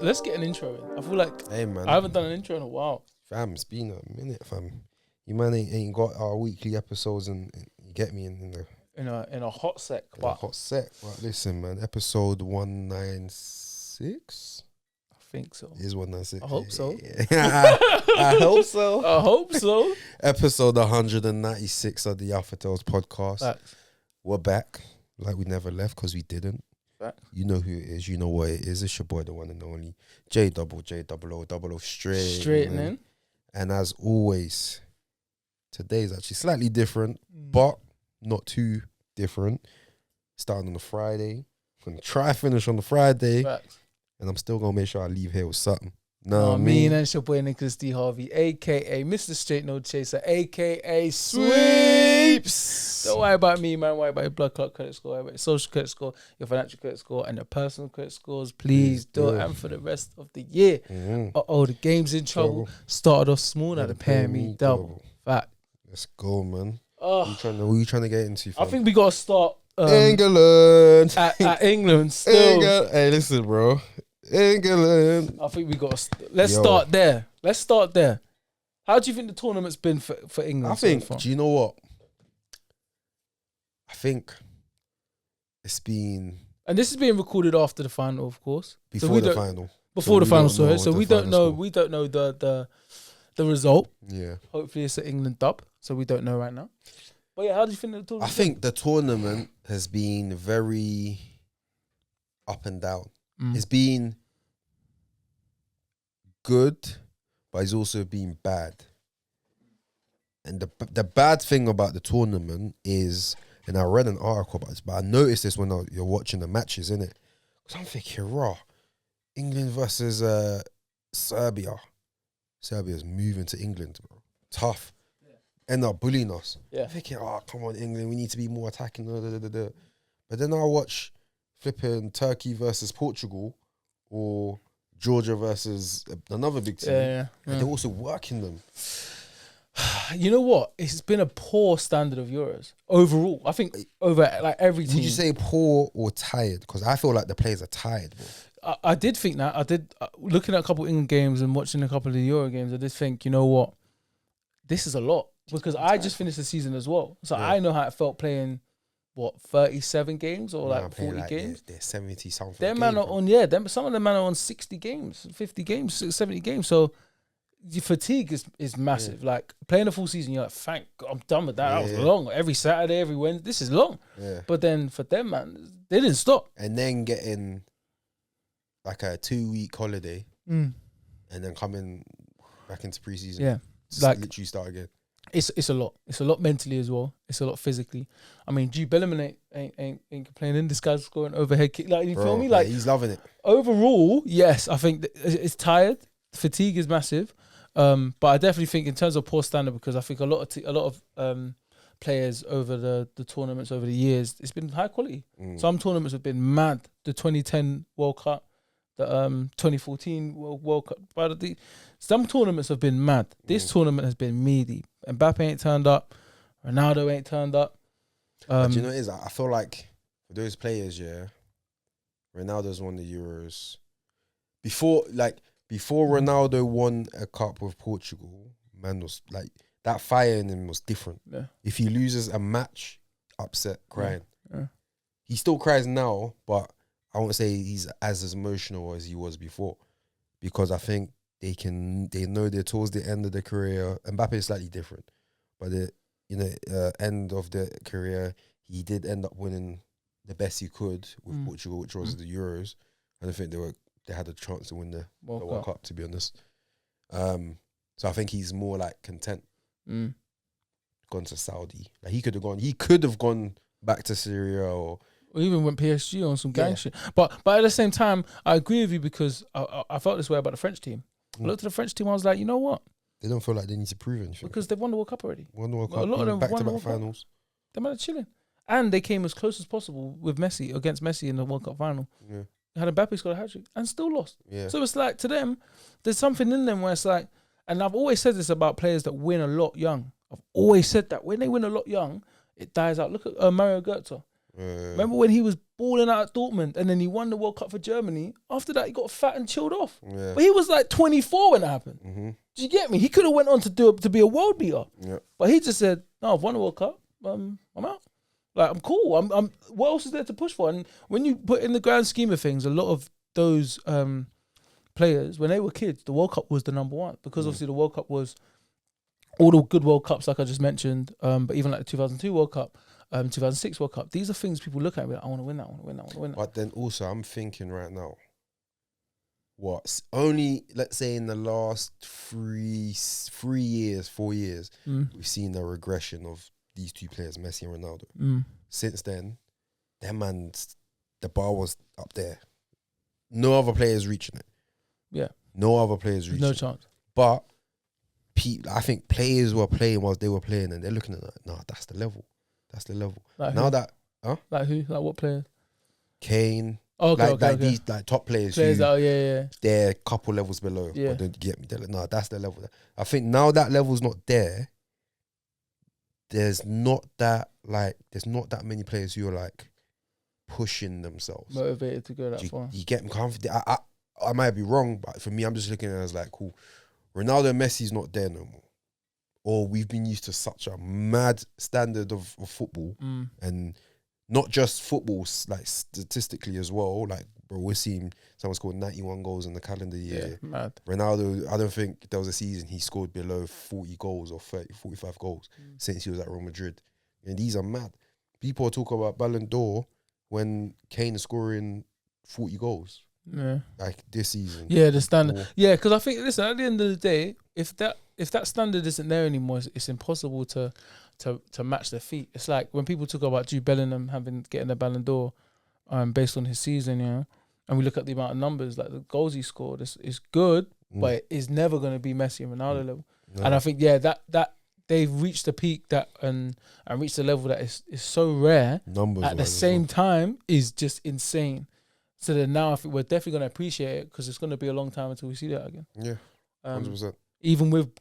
let's get an intro in. I feel like Hey man, I haven't done an intro in a while. fam, it's been a minute, fam. You man ain't got our weekly episodes, and you get me in the In a hot sec, in a but hot set. But listen, man, episode 196 I think so. is 196. I hope so. I hope so. I hope so. Episode 196 of the Alpha Tales podcast. Facts. We're back, like we never left, because we didn't. Facts. You know who it is. You know what it is. It's your boy, the one and only J double O Straightening. And as always, today's actually slightly different, but not too different. Starting on a Friday. I'm going to try finish on the Friday. Facts. And I'm still going to make sure I leave here with something. Me and it's your boy Nicholas D. Harvey, a.k.a. Mr. Straight No Chaser, a.k.a. Sweeps. Don't worry about me, man. Worry about your blood clot credit score, worry about your social credit score, your financial credit score, and your personal credit scores. Please do. And for the rest of the year. The game's in trouble. Started off small, now they're paying me double. Fact. Let's go, man. What are you trying to get into, fam? I think we got to start England. at England still. England. Hey, listen, bro. England. I think we got to let's start there. Let's start there. How do you think the tournament's been for England? I think, so far? do you know what? I think it's been And this is being recorded after the final, of course. before the final. Before the final, sorry. what So the we don't final know. score. We don't know the result. Yeah. Hopefully, it's an England dub. So we don't know right now. But yeah, how do you think the I tournament? think the tournament has been very up and down. It's been good, but it's also been bad. And the bad thing about the tournament is, and I read an article about this, but I noticed this when you're watching the matches, innit? Because I'm thinking, raw, England versus Serbia. Serbia's moving to England, bro. Tough. End up bullying us. Yeah. I'm thinking, come on, England, we need to be more attacking. But then I watch flipping Turkey versus Portugal or Georgia versus another big team. Yeah. And they're also working them. You know what? It's been a poor standard of Euros overall. I think over like every team. Would you say poor or tired? Because I feel like the players are tired, bro. I did think that. I did looking at a couple of England games and watching a couple of the Euro games. I did think, you know what? This is a lot because I just finished the season as well, so I know how it felt playing. 37 games or like 40 games? They're 70 something. Them man are on, some of them man are on 60 games, 50 games, 70 games. So your fatigue is massive. Like playing a full season, you're like, thank God, I'm done with that. That was long. Every Saturday, every Wednesday, this is long. Yeah. But then for them, man, they didn't stop. And then getting like a 2-week holiday and then coming back into preseason. Yeah. Just Like- literally start again. It's a lot. It's a lot mentally as well. It's a lot physically. I mean, Jude Bellingham ain't complaining. This guy's scoring overhead kick. Like, you feel me? Like, he's loving it. overall, yes, I think it's tired. Fatigue is massive. But I definitely think in terms of poor standard, because I think a lot of players over the tournaments over the years, it's been high quality. Some tournaments have been mad. The 2010 World Cup, the 2014 World Cup. But some tournaments have been mad. This tournament has been meaty. Mbappe ain't turned up. Ronaldo ain't turned up. But you know what it is? I feel like for those players, Ronaldo's won the Euros. Before Ronaldo won a cup with Portugal, man was like, that fire in him was different. Yeah. If he loses a match, upset, crying. Yeah. He still cries now, but I won't say he's as emotional as he was before, because I think they know they're towards the end of their career. Mbappe is slightly different, but end of the career, he did end up winning the best he could with Portugal, which was the Euros. And I think they had a chance to win the World Cup, to be honest. So I think he's more like content. Gone to Saudi. Like he could have gone back to Syria or even went PSG on some gang shit. But at the same time, I agree with you, because I felt this way about the French team. I looked at the French team, I was like, you know what? They don't feel like they need to prove anything. Because they've won the World Cup already. Won the World Cup, A lot of them won the back-to-back World Cup. finals. They're man chilling. And they came as close as possible with Messi, against Messi in the World Cup final. Yeah. They had Mbappe score a hat-trick and still lost. Yeah. So it's like, to them, there's something in them where it's like, and I've always said this about players that win a lot young. I've always said that when they win a lot young, it dies out. Look at Mario Götze. Remember when he was balling out at Dortmund and then he won the World Cup for Germany? After that, he got fat and chilled off. Yeah. But he was like 24 when it happened. Mm-hmm. Do you get me? He could have went on to be a world beater. Yeah. But he just said, "No, I've won the World Cup. I'm out. Like I'm cool. I'm. What else is there to push for?" And when you put in the grand scheme of things, a lot of those players, when they were kids, the World Cup was the number one because obviously the World Cup was all the good World Cups, like I just mentioned. But even like the 2002 World Cup, 2006 World Cup, these are things people look at and be like, I want to win that. I want to win that. I want to win that. But then also, I'm thinking right now, only let's say in the last 4 years, we've seen a regression of these two players, Messi and Ronaldo. Since then, the bar was up there. No other players reaching it. Yeah. No other players reaching it. No chance. But I think players were playing whilst they were playing and they're looking at that. Nah, that's the level. That's the level. Like now who? that, Like who? Like what player? Kane. Oh, okay, These like top players who, they're a couple levels below. Yeah. But don't get me. They're like, nah, that's the level. I think now that level's not there. There's not that many players who are like pushing themselves, motivated to go that far. You get me confident. I might be wrong, but for me, I'm just looking at it as like, cool. Ronaldo and Messi's not there no more, or we've been used to such a mad standard of football, and not just football, like statistically as well. Like, bro, we're seeing someone scored 91 goals in the calendar year. Yeah, mad. Ronaldo, I don't think there was a season he scored below 40 goals or 30, 45 goals since he was at Real Madrid. And these are mad. People are talking about Ballon d'Or when Kane is scoring 40 goals. Yeah. Like this season. Yeah, the standard. Yeah, because I think, listen, at the end of the day, if that standard isn't there anymore, it's impossible to match their feet. It's like when people talk about Jude Bellingham getting the Ballon d'Or based on his season, you know, and we look at the amount of numbers, like the goals he scored, it's good, but it's never going to be Messi and Ronaldo level. No. And I think, that they've reached the peak that and reached the level that is so rare. Numbers at the same time is just insane. So then now I think we're definitely going to appreciate it because it's going to be a long time until we see that again. Yeah, 100%. Even with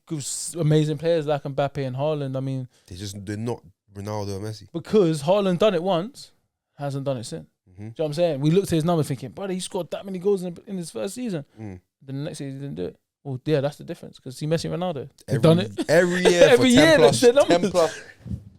amazing players like Mbappe and Haaland, I mean... They're not Ronaldo or Messi. Because Haaland done it once, hasn't done it since. Do you know what I'm saying? We looked at his numbers thinking, brother, he scored that many goals in his first season. Then the next season he didn't do it. Well, yeah, that's the difference. Because see Messi and Ronaldo, they've done it. Every year every for 10 year, plus, their numbers. 10 plus.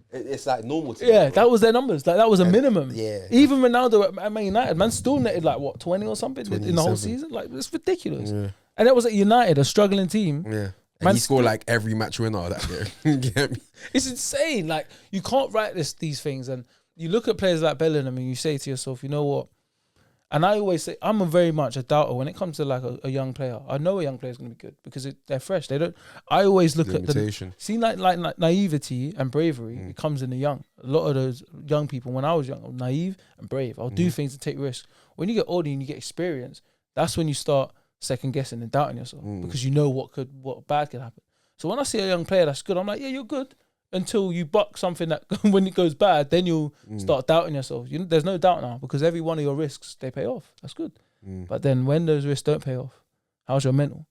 It's like normal to them, that was their numbers. Like that was a minimum. Yeah. Even Ronaldo at Man United, man still netted like what, 20 or something in the whole season? Like it's ridiculous. Yeah. And that was at United, a struggling team. Yeah. And he scored like every match winner that year. Get me? It's insane. Like you can't write these things, and you look at players like Bellingham and you say to yourself, you know what? And I always say I'm very much a doubter when it comes to like a young player. I know a young player is going to be good because they're fresh. They don't. I always look at the naivety and bravery. It comes in the young. A lot of those young people, when I was young, I was naive and brave. I'll do things and take risks. When you get older and you get experience, that's when you start second guessing and doubting yourself because you know what bad could happen. So when I see a young player that's good, I'm like, yeah, you're good. Until you buck something that when it goes bad, then you'll start doubting yourself. There's no doubt now because every one of your risks, they pay off. That's good. But then when those risks don't pay off, how's your mental?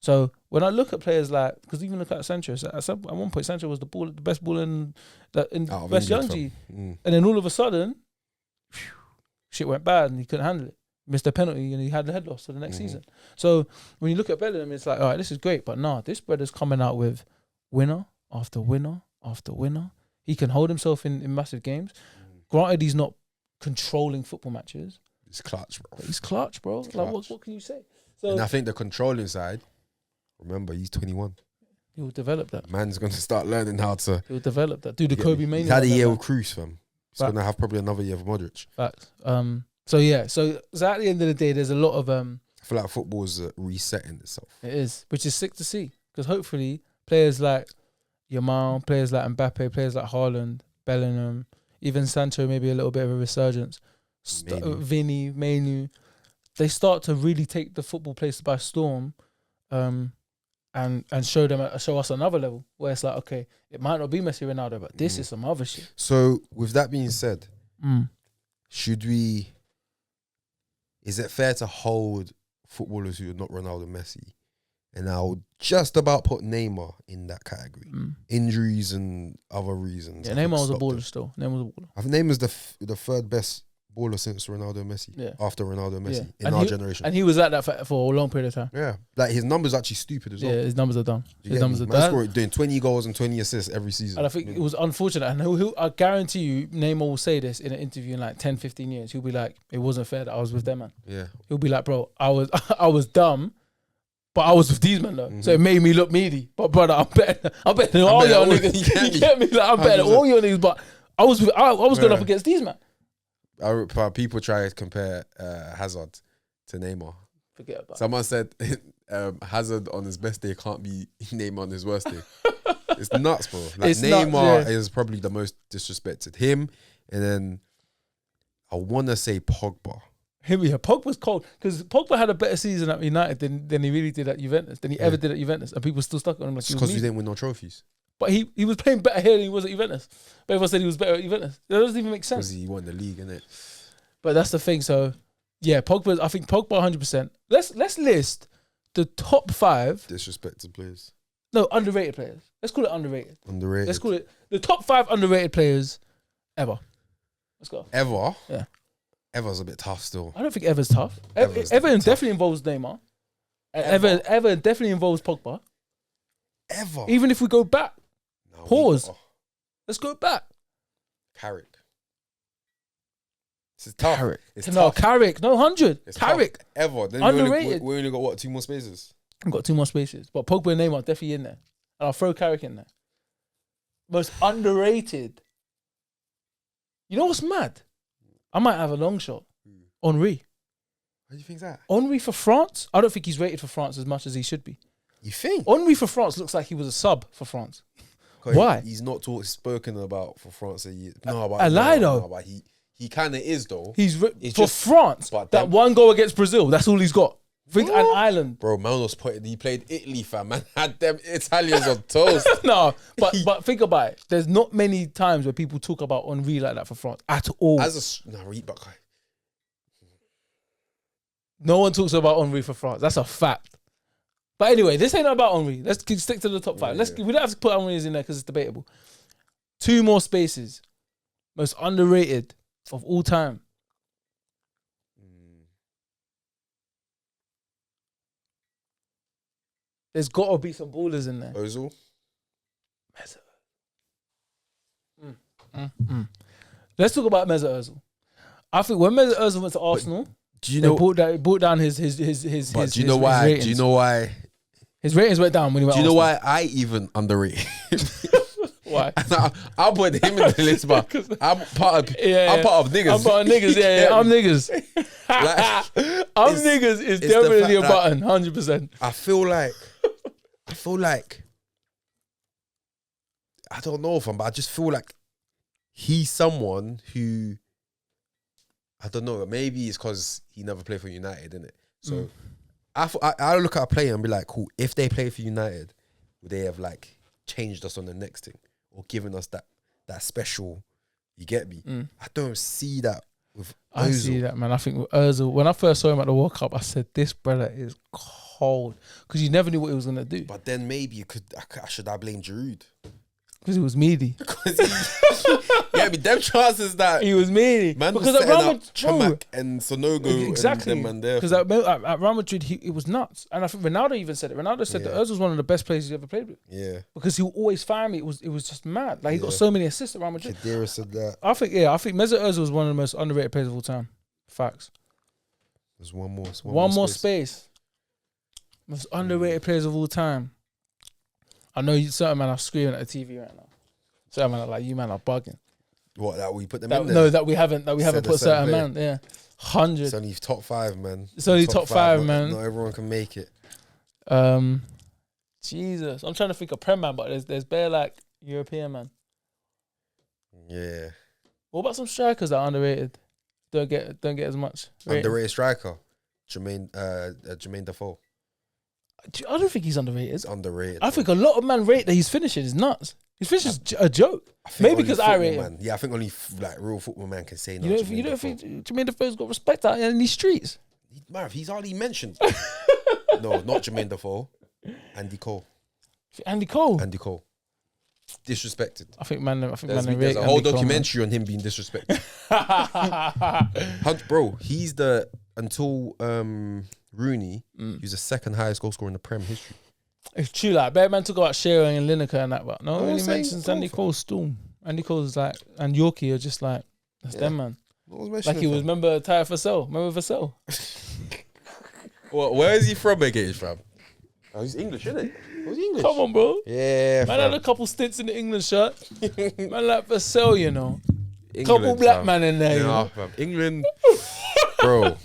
So when I look at players like, because even look at Sancho, at one point Sancho was the best baller in best young G. And then all of a sudden, shit went bad and he couldn't handle it. Missed a penalty and he had the head loss for the next season. So when you look at Bellingham, it's like, all right, this is great. But nah, this brother's coming out with winner after winner after winner. He can hold himself in massive games. Granted, he's not controlling football matches. He's clutch, bro. But he's clutch, bro. Like, what can you say? So, and I think the controlling side, remember, he's 21. He'll develop that. Man's going to start learning how to... He'll develop that. Do the Kobe Mania. He's had a year with Cruz, fam. He's going to have probably another year with Modric. Facts. So at the end of the day, there's a lot of... I feel like football's resetting itself. It is, which is sick to see. Because hopefully, players like Yamal, players like Mbappe, players like Haaland, Bellingham, even Sancho, maybe a little bit of a resurgence. Vinny, Mainu, they start to really take the football place by storm, and show us another level where it's like, okay, it might not be Messi, Ronaldo, but this is some other shit. So with that being said, is it fair to hold footballers who are not Ronaldo, Messi, And I'll just about put Neymar in that category. Injuries and other reasons. Yeah, I think Neymar was a stopped baller him. still. Neymar was a baller. I think Neymar's the third best baller since Ronaldo and Messi. Yeah. After Ronaldo and Messi in And our he- generation. And he was like that for a long period of time. Yeah. Like his numbers actually stupid as well. Yeah, his numbers are dumb. You His get numbers me? are Man dumb. scoring, doing 20 goals and 20 assists every season. And I think it was unfortunate. And I guarantee you, Neymar will say this in an interview in like 10, 15 years. He'll be like, it wasn't fair that I was with them, man. Yeah. He'll be like, bro, I was dumb, but I was with these men though. So it made me look meaty. But brother, I'm better than all better y'all than all- niggas. you You get me? Like, I'm better than 100%. all your niggas, but I was going Yeah. up against these men. People try to compare Hazard to Neymar. Forget about it. Someone said Hazard on his best day can't be Neymar on his worst day. It's nuts, bro. Like It's nuts, Neymar yeah. is probably the most disrespected. Him, and then I want to say Pogba. Pogba's cold because Pogba had a better season at United than he really did at Juventus, than he ever did at Juventus, and people still stuck on him like he was Because he mean. didn't win no trophies. But he was playing better here than he was at Juventus. But everyone said he was better at Juventus. That doesn't even make Because sense. he won the league, innit? But that's the thing. So yeah, Pogba. I think Pogba 100%. Let's list the top 5. Disrespected players. No, underrated players. Let's call it underrated. Underrated. Let's call it the top 5 underrated players ever. Let's go. Ever? Yeah. Ever's a bit tough still. I don't think Ever's tough. Ever's Everton tough. definitely involves Neymar. And Ever. Everton definitely involves Pogba. Ever? Even if we go back, No, Pause. oh, let's go back. Carrick. This is tough. Carrick. It's No, tough. Carrick. No, 100. It's Carrick. tough. Ever. Then Underrated. we only got what, 2 more spaces? I've got 2 more spaces. But Pogba and Neymar are definitely in there. And I'll throw Carrick in there. Most underrated. You know what's mad? I might have a long shot. Henry. What do you think that? Henry for France? I don't think he's rated for France as much as he should be. You think? Henry for France looks like he was a sub for France. 'Cause Why? He's not spoken about for France a year. No, but I lie, no, though. but he kind of is though. He's It's for just- France. but That them- one goal against Brazil. That's all he's got. Think an island. Bro, man was he played Italy, fam. Man had them Italians on toast. No, but think about it. There's not many times where people talk about Henry like that for France at all. But No one talks about Henry for France. That's a fact. But anyway, this ain't about Henry. Let's stick to the top 5. Yeah. We don't have to put Henry in there because it's debatable. 2 more spaces. Most underrated of all time. There's got to be some ballers in there. Ozil. Let's talk about Mesut Ozil. I think when Mesut Ozil went to Arsenal, Do you they know? brought down his But do you know why? ratings. Do you know why? His ratings went down when he went. Do you know Arsenal. why I even underrate? Why? I'll put him in the list, but I'm part of. I'm part of niggas. I'm part of niggas. Yeah, I'm niggas. Like, I'm it's- niggas is the definitely a fact that- button, 100%. I feel like I don't know if but I just feel like he's someone who I don't know. Maybe it's because he never played for United, innit? So I look at a player and be like, cool. If they play for United, would they have like changed us on the next thing or given us that special? You get me? I don't see that with I Ozil. see that, man. I think with Ozil, when I first saw him at the World Cup, I said, this brother is cold. Because you never knew what he was going to do. But then maybe you could. Should I blame Giroud? Because he was meaty. Because yeah, but them chances that He was meaty. man was because at setting Real up Madrid, Chamak and Sonogo exactly. and them man there. Because at Real Madrid, it was nuts. And I think Ronaldo even said it. Ronaldo said that Yeah. Ozil was one of the best players he's ever played with. Yeah, Because he would always fire me. It was just mad. Like, he got Yeah. so many assists at Real Madrid. Khedira said that. I think Mesut Ozil was one of the most underrated players of all time. Facts. There's one more. One more space. Most underrated players of all time. I know certain men are screaming at the TV right now. Certain men are like, you man are bugging. What, that we put them That, in there? no, that we haven't Said put a certain certain player. man. Yeah, 100. It's only top 5, man. It's only top five, not, man. Not everyone can make it. Jesus, I'm trying to think of Prem man, but there's bare like European man. Yeah, What about some strikers that are underrated? Don't get as much rating? underrated striker, Jermaine Defoe. I don't think he's underrated. It's underrated. I think a lot of man rate that he's finishing is nuts. His finish is a joke. I think Maybe only because I football rate him. man. Yeah, I think only like real football man can say no. You don't think Jermaine Defoe's got respect out in these streets? Marv, he's hardly mentioned. No, not Jermaine Defoe. Andy Cole. Andy Cole. Andy Cole. Disrespected. I think man. There's Rate a whole Andy Cole, documentary on him being disrespected. Bro, he's until Rooney, he was the second highest goal scorer in the Prem history. It's true, like better man talk about Shearer and Lineker and that, but no I'm one really saying mentions both. Andy Cole still. Andy Cole's like, and Yorkie are just like, that's them, man. Like he was, remember Tyre Vassell? Remember Vassell? Well, where is he from again, fam? Oh, he's English, isn't it? Was he English? Come on, bro. Yeah, Man fam. had a couple stints in the England shirt. Man like Vassell, you know. England, Couple black fam. man in there, you Yeah, know. fam. England, bro.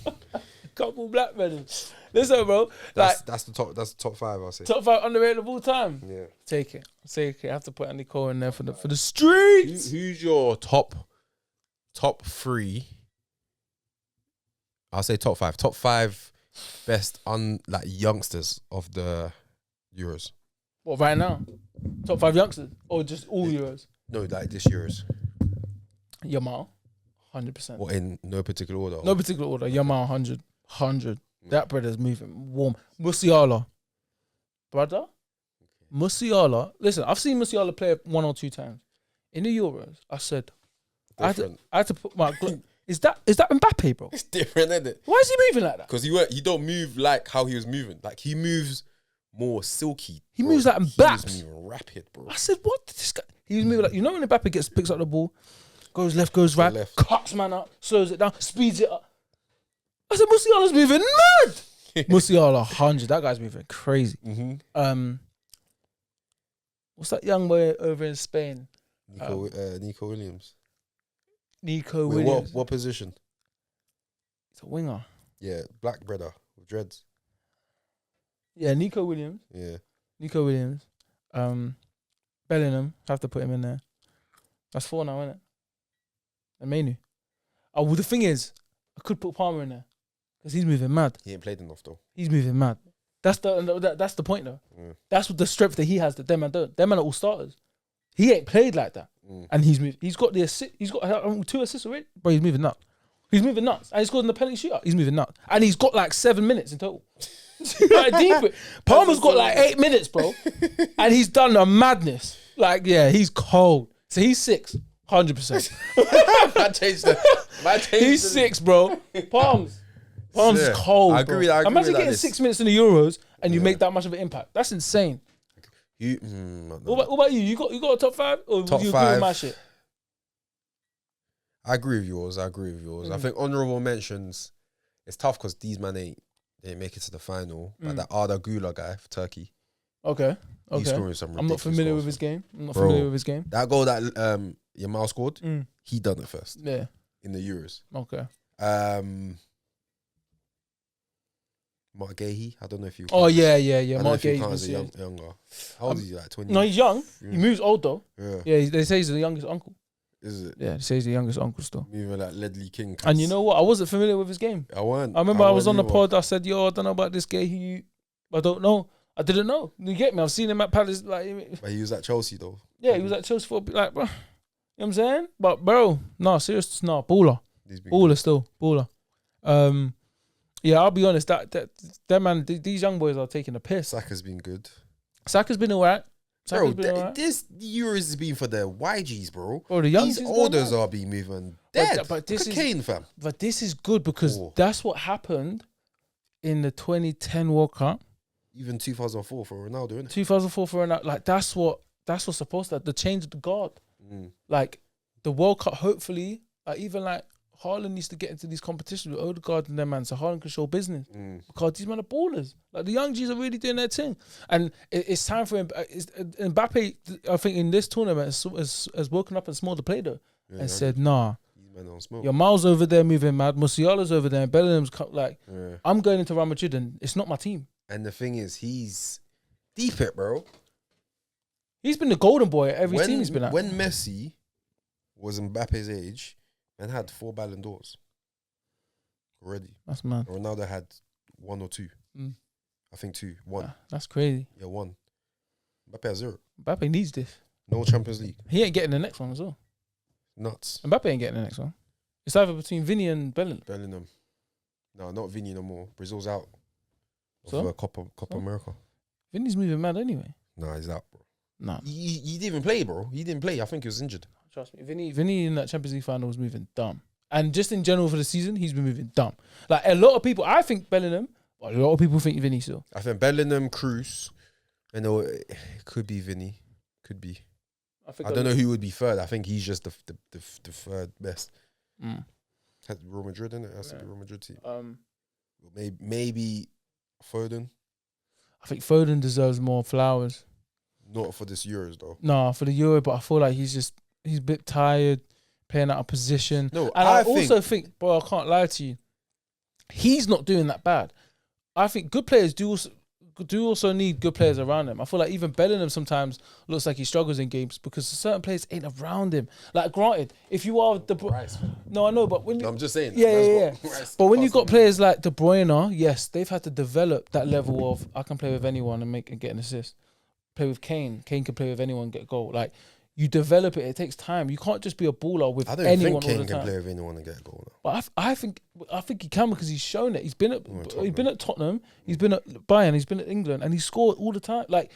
Couple black men. Listen, bro. Like That's the top 5, I'll say. top 5 underrated of all time. Yeah. Take it. I have to put Andy Cole in there for the streets. Who's your top 3? I'll say top 5. Top 5 best youngsters of the Euros. What, right now? Top 5 youngsters? Or just all Euros? No, like this Euros. Yamal, 100%. What, in no particular order? No particular order. Yamal, 100. That brother's moving warm. Musiala. Brother? Musiala. Listen, I've seen Musiala play 1 or 2 times. In the Euros, I said, I had to put my... Is that Mbappe, bro? It's different, isn't it? Why is he moving like that? Because he don't move like how he was moving. Like, he moves more silky. He bro. moves like He was Mbappe. moving rapid, bro. I said, what? This guy... He was moving like... You know when Mbappe picks up the ball, goes left, goes right, left. cuts man up, slows it down, speeds it up. I said, Musiala's moving mad. Musiala, 100. That guy's moving crazy. Mm-hmm. What's that young boy over in Spain? Nico Williams. Nico Wait, Williams. what position? He's a winger. Yeah, black brother with dreads. Yeah, Nico Williams. Yeah. Nico Williams. Bellingham. Have to put him in there. That's 4 now, isn't it? And Manu. Oh, well, the thing is, I could put Palmer in there because he's moving mad. He ain't played enough though. He's moving mad. That's the point though. Mm. That's what the strength that he has that them man don't. Them man are all starters. He ain't played like that, and he's moved. He's got the assist. He's got 2 assists already. Bro, he's moving nuts. He's moving nuts, and he's scored in the penalty shootout. He's moving nuts, and he's got like 7 minutes in total. Like, deep. Palmer's got like 8 minutes, bro, and he's done a madness. Like, yeah, he's cold. So he's 6, 100%. I changed the. He's 6, bro. Palms is cold. I agree. Bro. I agree Imagine with getting that. 6 minutes in the Euros and you make that much of an impact. That's insane. What about you? You got a top 5, or Top you agree 5. with my shit? I agree with yours. I think honourable mentions. It's tough because these man didn't make it to the final. But that Arda Güler guy for Turkey, Okay. he's scoring some. I'm not ridiculous familiar goals. with his game. Bro. That goal that Yamal scored, Mm. he done it first Yeah. in the Euros. Okay. Mark Gahey, I don't know if you. Oh yeah. I don't know Mark if you Gahey count was as a younger. How old is he? Like 20? No, he's young. He moves old though. Yeah. Yeah, they say he's the youngest uncle. Is it? Yeah, they say he's the youngest uncle still. Moving like Ledley King. And you know what? I wasn't familiar with his game. I weren't. I remember I was on the weren't pod. I said, "Yo, I don't know about this guy. I don't know. I didn't know. You get me? I've seen him at Palace. Like, But he was at Chelsea though. yeah, he was at Chelsea for like, bro. You know what I'm saying? But bro, no, serious, no, baller, He's been baller still, baller. Yeah, I'll be honest. That man, these young boys are taking a piss. Saka's been good. Saka's been alright. Bro, this Euros has been for the YGs, bro. Bro, the young These orders are being moving dead. But this Look is at Kane, fam. But this is good because that's what happened in the 2010 World Cup. Even 2004 for Ronaldo, innit? 2004 for Ronaldo. Like that's what's supposed to. The change of the guard. Mm. Like the World Cup. Hopefully, even like Haaland needs to get into these competitions with Odegaard and them man, so Haaland can show business because these men are ballers. Like the young G's are really doing their thing, and it's time for him. Mbappe, I think, in this tournament has woken up and smelled the play though, and said, "Nah, your Miles over there moving mad. Musiala's over there, and Bellingham's like, I'm going into Real Madrid, and it's not my team." And the thing is, he's deep it, bro. He's been the golden boy at every team he's been at. When Messi was Mbappe's age, man had 4 Ballon d'Ors already. That's mad. Ronaldo had 1 or 2. I think 2. 1. That's crazy. Yeah, 1. Mbappe has 0. Mbappe needs this. No Champions League. He ain't getting the next one as well. Nuts. Mbappe ain't getting the next one. It's either between Vinny and Bellingham. No, not Vinny no more. Brazil's out of So? Copa America. Vinny's moving mad anyway. Nah, he's out, bro. Nah, He didn't even play, bro. He didn't play. I think he was injured. trust me. Vinny in that Champions League final was moving dumb. And just in general for the season, he's been moving dumb. Like a lot of people, I think Bellingham, but a lot of people think Vinny still. I think Bellingham, Cruz, and it could be Vinny. Could be. I don't know who would be third. I think he's just the third best. Has Real Madrid in it. Has to be Real Madrid team. Maybe Foden. I think Foden deserves more flowers. Not for this Euros though. No, for the Euro, but I feel like he's a bit tired, playing out of position. No, and I also think, bro, I can't lie to you, he's not doing that bad. I think good players do also need good players around him. I feel like even Bellingham sometimes looks like he struggles in games because certain players ain't around him. Like, granted, if you are no, I know, but when I'm just saying, yeah. But when you've got players like De Bruyne, yes, they've had to develop that level of I can play with anyone and get an assist. Play with Kane. Kane can play with anyone, get a goal. Like, you develop it. It takes time. You can't just be a baller with anyone all the time. I don't think Kane can play with anyone and get a goal. But I think he can because he's shown it. He's been at Tottenham. He's been at Bayern. He's been at England, and he scored all the time. Like,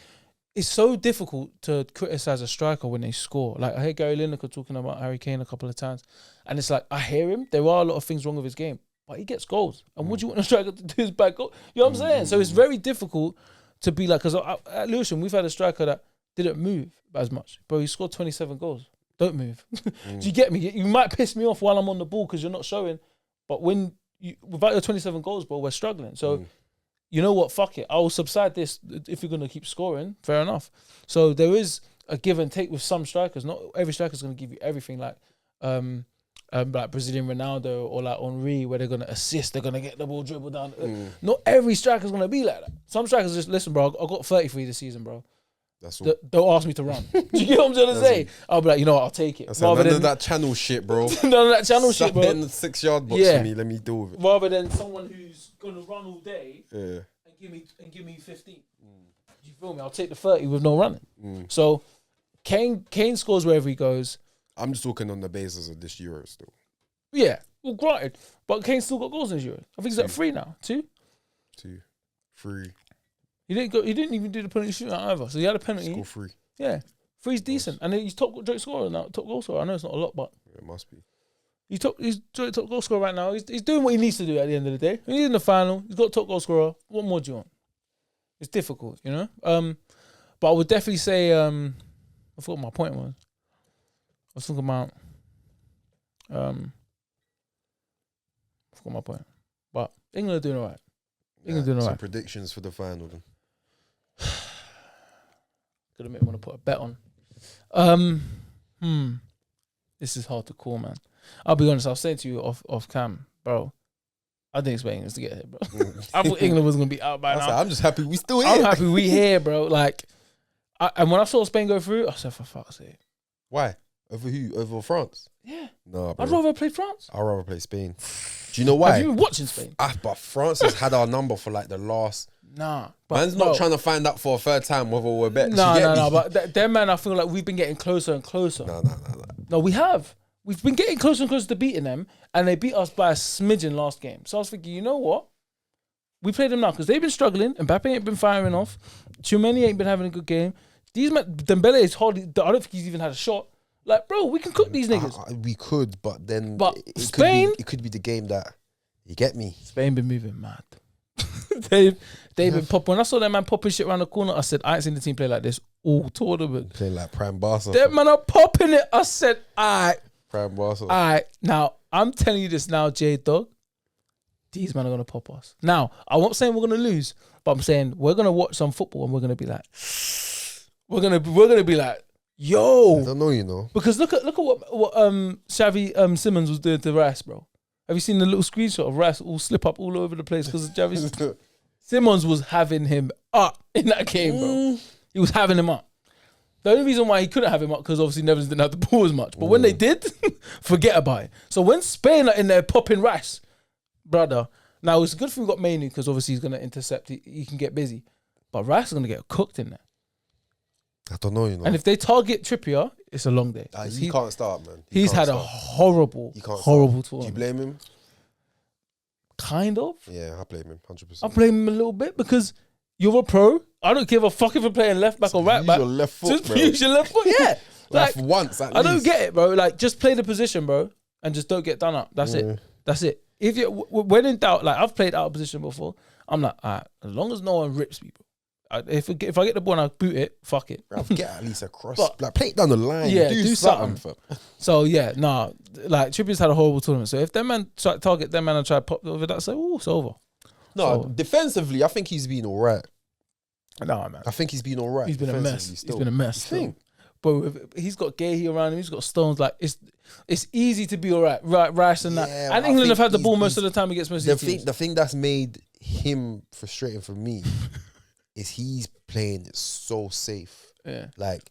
it's so difficult to criticize a striker when they score. Like, I hear Gary Lineker talking about Harry Kane a couple of times, and it's like I hear him. There are a lot of things wrong with his game, but he gets goals. And what do you want a striker to do is back goal? You know what I'm saying? So it's very difficult to be like, because at Lewisham we've had a striker that didn't move as much, but he scored 27 goals. Don't move. Do you get me? You might piss me off while I'm on the ball because you're not showing, but without your 27 goals, bro, we're struggling. So you know what? Fuck it. I will subside this if you're gonna keep scoring. Fair enough. So there is a give and take with some strikers. Not every striker is gonna give you everything. Like Brazilian Ronaldo or like Henry, where they're gonna assist, they're gonna get the ball dribbled down. Not every striker's gonna be like that. Some strikers just listen, bro. I got 30 for you this season, bro. That's all. Don't ask me to run. Do you get what I'm trying to say? I'll be like, you know what, I'll take it. None of that channel shit, bro. None of that channel shit, bro. In the 6-yard box for me. Let me deal with it. Rather than someone who's gonna run all day and give me 15. You feel me? I'll take the 30 with no running. So Kane scores wherever he goes. I'm just talking on the basis of this Euro still. Yeah, well, granted, but Kane still got goals in this Euro. I think he's at 3 now. 2, 3. He didn't even do the penalty shootout either. So he had a penalty. Score 3. Yeah, 3's decent, and he's top scorer now. Top goal scorer. I know it's not a lot, but it must be. He's top goal scorer right now. He's doing what he needs to do at the end of the day. He's in the final. He's got top goal scorer. What more do you want? It's difficult, you know. But I would definitely say I forgot what my point was. I was talking about I forgot my point. But England are doing all right. England doing all right. Some predictions for the final then. Gotta admit, I want to put a bet on. This is hard to call, man. I'll be honest. I was saying to you off cam, bro. I didn't expect England to get here, bro. I thought England was gonna be out by now. I'm just happy we still here. I'm happy we here, bro. Like, and when I saw Spain go through, I said, for fuck's sake. Why? Over who? Over France? Yeah. No, bro. I'd rather play France. I'd rather play Spain. Do you know why? Have you been watching Spain? But France has had our number for like the last. Nah. Man's not trying to find out for a third time whether we're better. No. But them, man, I feel like we've been getting closer and closer. No, we have. We've been getting closer and closer to beating them, and they beat us by a smidgen last game. So I was thinking, you know what? We play them now because they've been struggling. Mbappe ain't been firing off. Tchouameni ain't been having a good game. Dembele is hardly. I don't think he's even had a shot. Like, bro, we can cook these niggas. We could, but then Spain, it could be the game that you get me. Spain been moving mad. They've been popping. When I saw that man popping shit around the corner, I said, I ain't seen the team play like this all tournament. Playing like prime Barca. Them man are popping it. I said, alright. Prime Barca. Alright. Now, I'm telling you this now, J-Dog. These men are gonna pop us. Now, I'm not saying we're gonna lose, but I'm saying we're gonna watch some football and we're gonna be like, yo. I don't know, you know. Because look at what Xavi Simmons was doing to Rice, bro. Have you seen the little screenshot of Rice all slip up all over the place because of Xavi? Simmons was having him up in that game, bro. He was having him up. The only reason why he couldn't have him up because obviously Netherlands didn't have the ball as much. But when they did, forget about it. So when Spain are in there popping Rice, brother. Now it's a good thing we got Mainu because obviously he's gonna intercept. He can get busy, but Rice is gonna get cooked in there. I don't know, you know. And if they target Trippier, it's a long day. He can't start, man. He's had a horrible tournament. Do you blame him? Kind of. Yeah, I blame him 100%. I blame him a little bit because You're a pro. I don't give a fuck if you're playing left back or right Use back. your left foot, Just bro. use your left foot. Yeah. Like Like, once at I least. don't get it, bro. Like, just play the position, bro, and just don't get done up. That's it. That's it. If you when in doubt, like I've played out of position before, I'm like, all right, as long as no one rips me, bro. If I get the ball and I boot it, fuck it. Bruv, get at least a cross. But- like play it down the line. Yeah, do do something. something. Fam. So yeah, nah. Like Trippier's had a horrible tournament. So if them man try target them man and try to pop over that, say, oh, it's over. No, So- defensively, I think he's been all right. Nah, man. I think he's been all right. He's been a mess. defensively He's still. been a mess. You Still. think? But he's got Gahey around him. He's got Stones. Like it's easy to be all right. Right, Rice and that. Yeah, And I England think have had the ball he's- most of the time against most The of the teams. thing that's made him frustrating for me is he's playing it so safe. Yeah. Like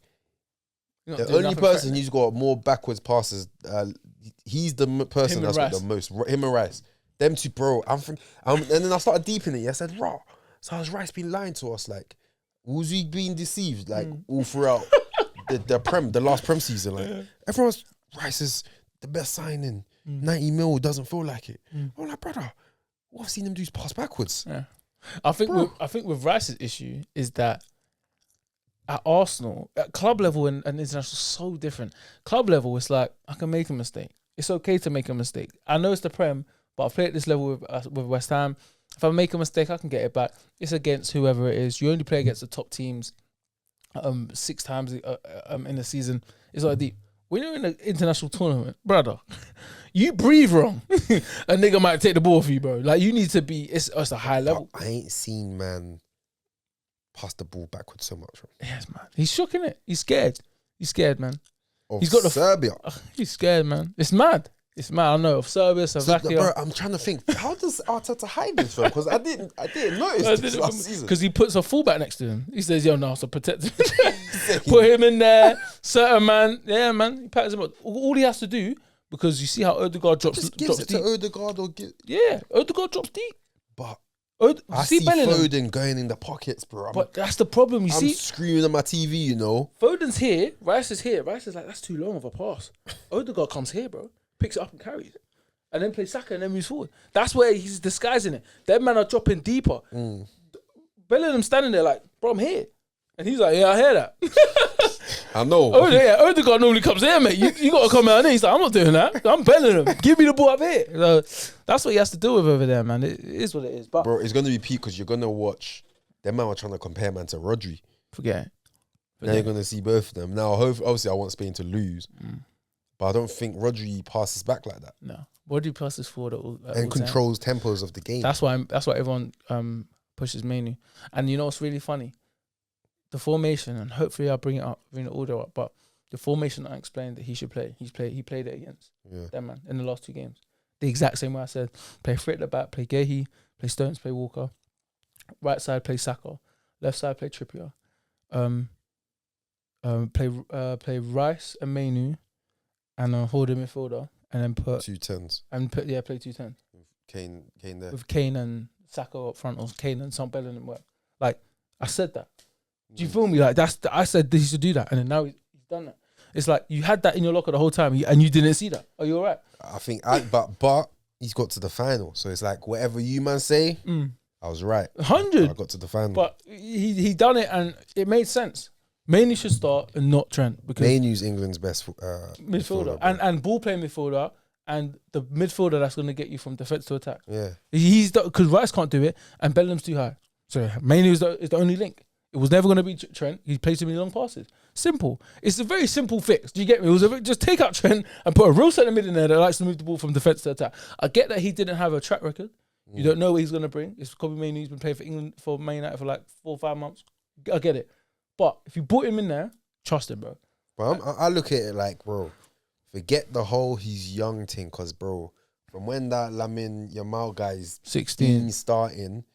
You're not the doing only nothing person threatening. who's got more backwards passes, he's the person Him and that's got Rice. the most. Him and Rice, them two, bro. And then I started deepening it. I said, "Raw." So has Rice been lying to us? Like, was he being deceived? Like all throughout the last prem season, like everyone's Rice is the best signing. 90 mil doesn't feel like it. I'm like, brother, what I've seen him do is pass backwards. Yeah. I think with Rice's issue is that at Arsenal, at club level and international, so different. Club level, it's like I can make a mistake. It's okay to make a mistake. I know it's the Prem, but I've played at this level with West Ham. If I make a mistake, I can get it back. It's against whoever it is. You only play against the top teams 6 times in a season. It's like deep. When you're in an international tournament, brother, you breathe wrong, a nigga might take the ball for you, bro. Like you need to be. It's a high level. I ain't seen man pass the ball backwards so much. Bro. Yes, man. He's shocking it. He's scared. He's scared, man. Of He's got the Serbia. He's scared, man. It's mad. It's mad. I know of Serbia, So, Slovakia. bro, I'm trying to think. How does Arteta hide this from? Because I didn't notice this last season. Because he puts a fullback next to him. He says, "Yo, no, so protect him." Put him in there. Certain man, yeah, man. He pats him up. All he has to do, because you see how Odegaard drops Just gives it deep. to Odegaard or give. Yeah, Odegaard drops deep. But I See see Bellingham. Foden going in the pockets, bro. But that's the problem. You I'm see, screaming on my TV, you know. Foden's here. Rice is here. Rice is like, that's too long of a pass. Odegaard comes here, bro. Picks it up and carries it. And then plays Saka and then moves forward. That's where he's disguising it. Them men are dropping deeper. Bellingham standing there like, bro, I'm here. And he's like, yeah, I hear that. I know. Oh, yeah, Odegaard normally comes here, mate. You got to come out here. He's like, I'm not doing that. I'm Bellingham. Give me the ball up here. So that's what he has to deal with over there, man. It is what it is. But Bro, it's going to be peak because you're going to watch. Them man are trying to compare man to Rodri. forget it. Now you're going to see both of them. Now, obviously, I want Spain to lose. But I don't think Rodri passes back like that. No. What do you pass this forward at all And time? controls tempos of the game. That's why everyone pushes Manu. And you know what's really funny? The formation, and hopefully I'll bring the order up, but the formation I explained that he should play, he played it against them, man, in the last 2 games. The exact same way I said, play Frit at the back, play Gahey, play Stones, play Walker. Right side, play Saka. Left side, play Trippier. Play Rice and Manu, and hold a midfielder, and then put 2 10s. play 2 10s. Kane there. With Kane and Saka up front, or Kane and Son Bellingham work. Like I said that. Do you feel me? Like I said he should do that, and then now he's done that. It's like you had that in your locker the whole time, and you didn't see that. Are you alright? I think, but he's got to the final. So it's like, whatever you man say, I was right. 100. I got to the final. But he done it, and it made sense. Mainly should start and not Trent, because Mainu's England's best midfielder and ball playing midfielder, and the midfielder that's going to get you from defense to attack. Yeah. He's because Rice can't do it, and Bellingham's too high. So Manu is the only link. It was never going to be Trent. He plays too many long passes. Simple. It's a very simple fix. Do you get me? It was just take out Trent and put a real centre mid in there that likes to move the ball from defence to attack. I get that he didn't have a track record. You don't know what he's going to bring. It's Kobe Manu. He's been playing for England, for Man United for like 4 or 5 months. I get it. But if you brought him in there, trust him, bro. But I look at it like, bro, forget the whole he's young thing, because, bro, from when that Lamine Yamal guy's 16. starting,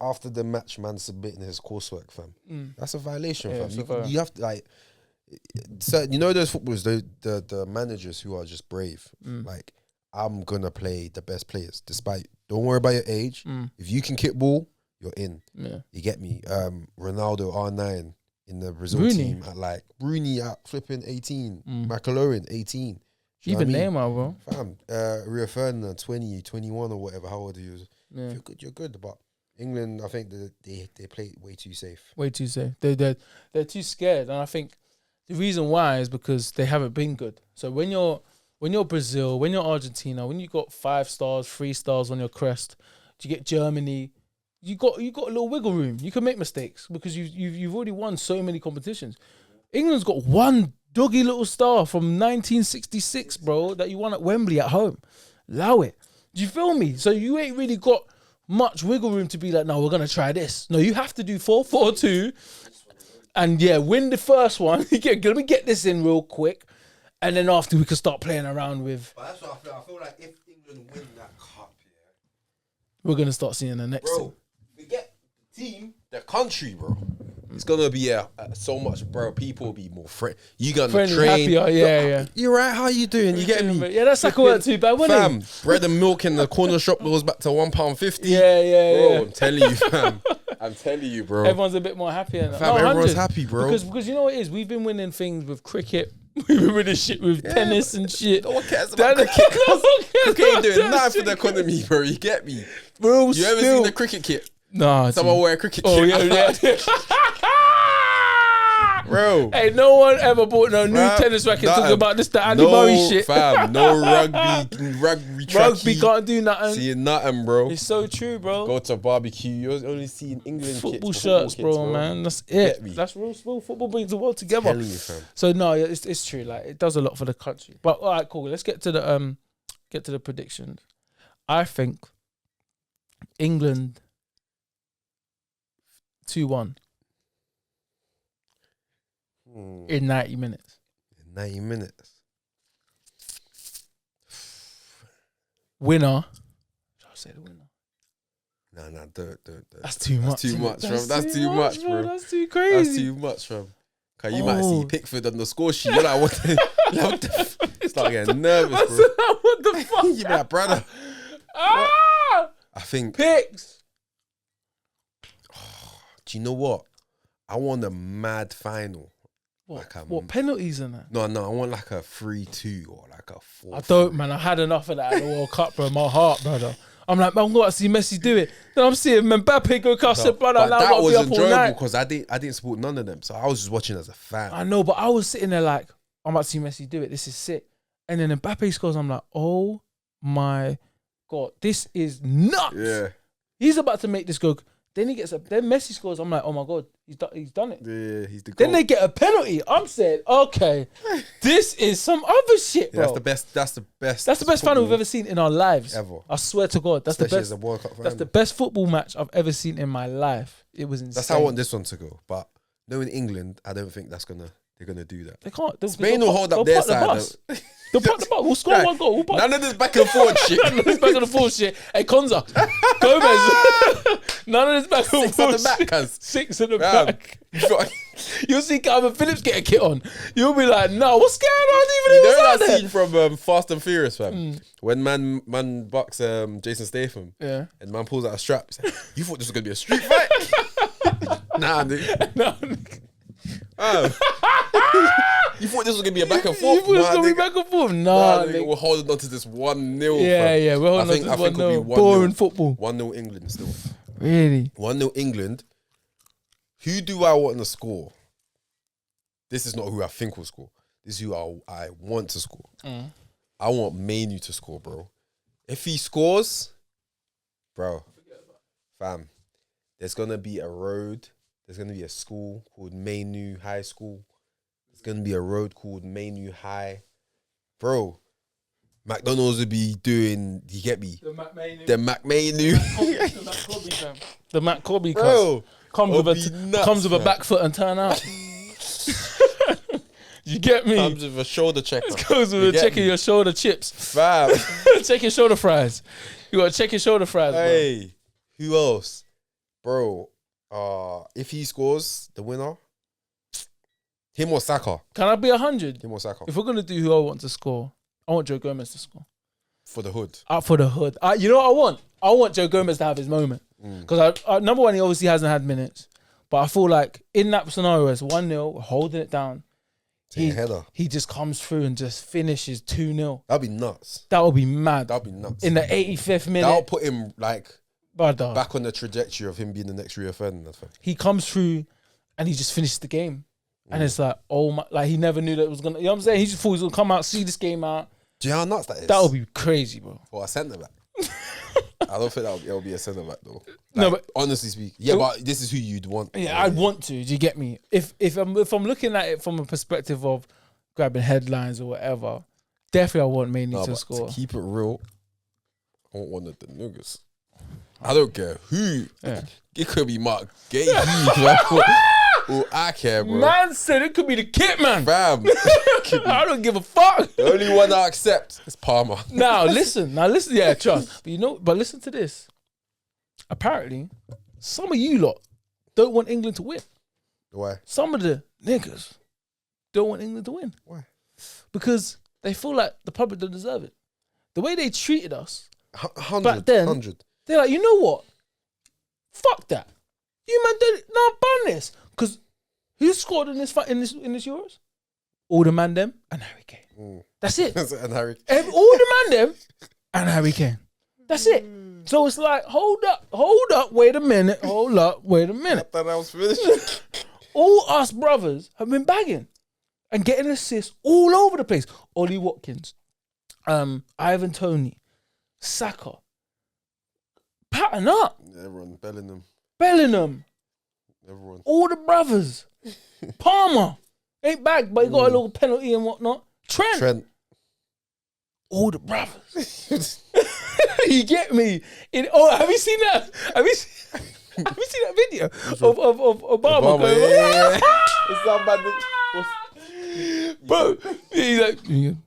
after the match, man submitting his coursework, fam. That's a violation, fam. You have to, like, so you know those footballers, the managers who are just brave. Like, I'm gonna play the best players, despite. Don't worry about your age. If you can kick ball, you're in. Yeah. You get me? Ronaldo R9 in the Brazil Rooney. team at like Rooney at flipping 18, McAlorin 18. Do you Even know what I mean? Neymar, bro. Fam, Rio Ferdinand 20, 21 or whatever, how old he was. Yeah. If you're good, but England, I think they play way too safe. Way too safe. They're too scared, and I think the reason why is because they haven't been good. So when you're Brazil, when you're Argentina, when you got 5 stars, 3 stars on your crest, you get Germany. You got a little wiggle room. You can make mistakes because you've already won so many competitions. England's got one doggy little star from 1966, bro, that you won at Wembley at home. Allow it. Do you feel me? So you ain't really got much wiggle room to be like, no, we're gonna try this. No, you have to do 4-4-2, and win the first one. Let me get this in real quick, and then after we can start playing around with. But that's what I feel. I feel like if England win that cup, we're gonna start seeing the next. bro, forget the team, the country, bro. It's gonna be so much, bro. People will be more you gonna Friendly, train. happier, yeah. You're right. How you doing? You get me? Yeah, that's like a work too bad, wasn't Fam, bread and milk in the corner shop goes back to £1.50. Yeah. Bro, I'm telling you, fam. I'm telling you, bro. Everyone's a bit more happier. Fam, everyone's happy, bro. Because you know what it is? We've been winning things with cricket. We've been winning shit with tennis and shit. No one cares about cricket. Cricket ain't doing nothing for the economy, bro. You get me? Bro, You ever seen the cricket kit? Nah. Someone wear a cricket Oh, kit. yeah. Bro. Hey, no one ever bought no new tennis racket talking about this, the Andy Murray shit. Fam, no rugby Rugby can't do nothing. Seeing nothing, bro. It's so true, bro. Go to a barbecue, you're only seeing England Football kits, shirts, kits, bro, man. That's Get it. me. That's real football brings the world together. Telling you, fam. So no, it's true. Like it does a lot for the country. But all right, cool. Let's get to the predictions. I think England 2-1 in 90 minutes. 90 minutes. Winner. Shall I say the winner? Nah, don't. That's too much. Too much, bro. That's too much, bro. That's too crazy. That's too much, fam. Cause you might see Pickford on the score sheet. You're like, what the start getting nervous, bro. What the fuck? You be like, brother. Ah! I think. Picks. Do you know what? I want a mad final. What penalties and that? No, I want like a 3-2 or like a 4. I don't, man. I had enough of that at the World Cup, bro. My heart, brother. I'm like, man, I'm going to see Messi do it. Then I'm seeing Mbappe go cast it, brother. But Now that I'll was be up all enjoyable night. because I didn't support none of them, so I was just watching as a fan. I know, but I was sitting there like, I'm about to see Messi do it. This is sick. And then Mbappe scores. I'm like, oh my God, this is nuts. Yeah. He's about to make this go. Then he gets then Messi scores. I'm like, oh my God, he's done it. Yeah, he's the goal. Then they get a penalty. I'm saying, okay, this is some other shit, bro. Yeah, that's the best. That's the best final we've ever seen in our lives. Ever. I swear to God, that's Especially the as a best. World Cup That's final. the best football match I've ever seen in my life. It was insane. That's how I want this one to go. But knowing England, I don't think they're gonna do that. They can't. Spain will hold up their side. They'll park the bus. We'll score one goal. None of this back and forth shit. None of this back and forth shit. Hey, Konza, Gomez. None of this back and Six on forth the back, shit. cuz. 6 in the Fam. back. You'll see Calvin Phillips get a kit on. You'll be like, no, what's going on? You Even know out that there. scene from Fast and Furious, fam? When man bucks Jason Statham, Yeah. and man pulls out a strap. He's like, you thought this was gonna be a street fight? Nah, dude. No. You thought this was gonna be a back and forth? You thought it was Nah, going to be nigga. back and forth? Nah, Nah, nigga, we're holding on to this 1-0. Yeah, fam. we're holding on to I this think it'll be 1-0. Boring 1-0. football. 1-0 England still. Really? 1-0 England. Who do I want to score? This is not who I think will score. This is who I want to score. I want Mainu to score, bro. If he scores, bro, fam, there's going to be a road. There's going to be a school called Mainu High School. There's going to be a road called Mainu High. Bro, McDonald's will be doing, you get me? The Mac Mainu. The McCobby, fam. The McCobby, Bro, comes it'll with be a nuts, comes with a fam. back foot and turn out. You get me? Comes with a shoulder checker. Goes with You a get checking me? your shoulder chips. Fam. Check your shoulder fries. You got to check your shoulder fries, bro. Hey, who else? Bro, if he scores the winner, him or Saka? Can I be 100? Him or Saka? If we're going to do who I want to score, I want Joe Gomez to score. For the hood. Out for the hood. You know what I want? I want Joe Gomez to have his moment. Because number one, he obviously hasn't had minutes. But I feel like in that scenario, it's 1-0, we're holding it down. Take a header. He just comes through and just finishes 2-0. That'd be nuts. That would be mad. That'd be nuts. In the 85th minute. That'll put him like brother. back on the trajectory of him being the next Rio Ferdinand. He comes through and he just finished the game. And it's like, oh my, like he never knew that it was gonna, you know what I'm saying? He just thought he was gonna come out, see this game out. Do you know how nuts that is? That would be crazy, bro. For a centre back. I don't think it'll be a centre back though. Like, No, but honestly speaking, yeah, but this is who you'd want. yeah, I'd want to. Do you get me? If I'm looking at it from a perspective of grabbing headlines or whatever, definitely I want Mainly to but score. to keep it real, I want one of the niggas. I don't care who. Yeah. It could be Mark Gay. All I care, bro. Man said it could be the kit man. Fam. I don't give a fuck. The only one I accept is Palmer. Now listen, yeah, trust. But listen to this. Apparently, some of you lot don't want England to win. Why? Some of the niggas don't want England to win. Why? Because they feel like the public don't deserve it. The way they treated us, 100. Back then- 100. they're like, you know what? Fuck that. You man did it. No, ban this. Because who scored in this Euros? All the man them and Harry Kane. That's it. And Harry. All the man them and Harry Kane. That's it. So it's like, hold up, wait a minute, hold up, wait a minute. I thought I was finished. All us brothers have been bagging and getting assists all over the place. Ollie Watkins, Ivan Toney, Saka, pattern up, Everyone, Bellingham, everyone. all the brothers. Palmer ain't bagged, but he got a little penalty and whatnot. Trent. All the brothers. You get me? Have you seen that? Have you seen that video of Obama going? Yeah. It's somebody. Bro, he's like, you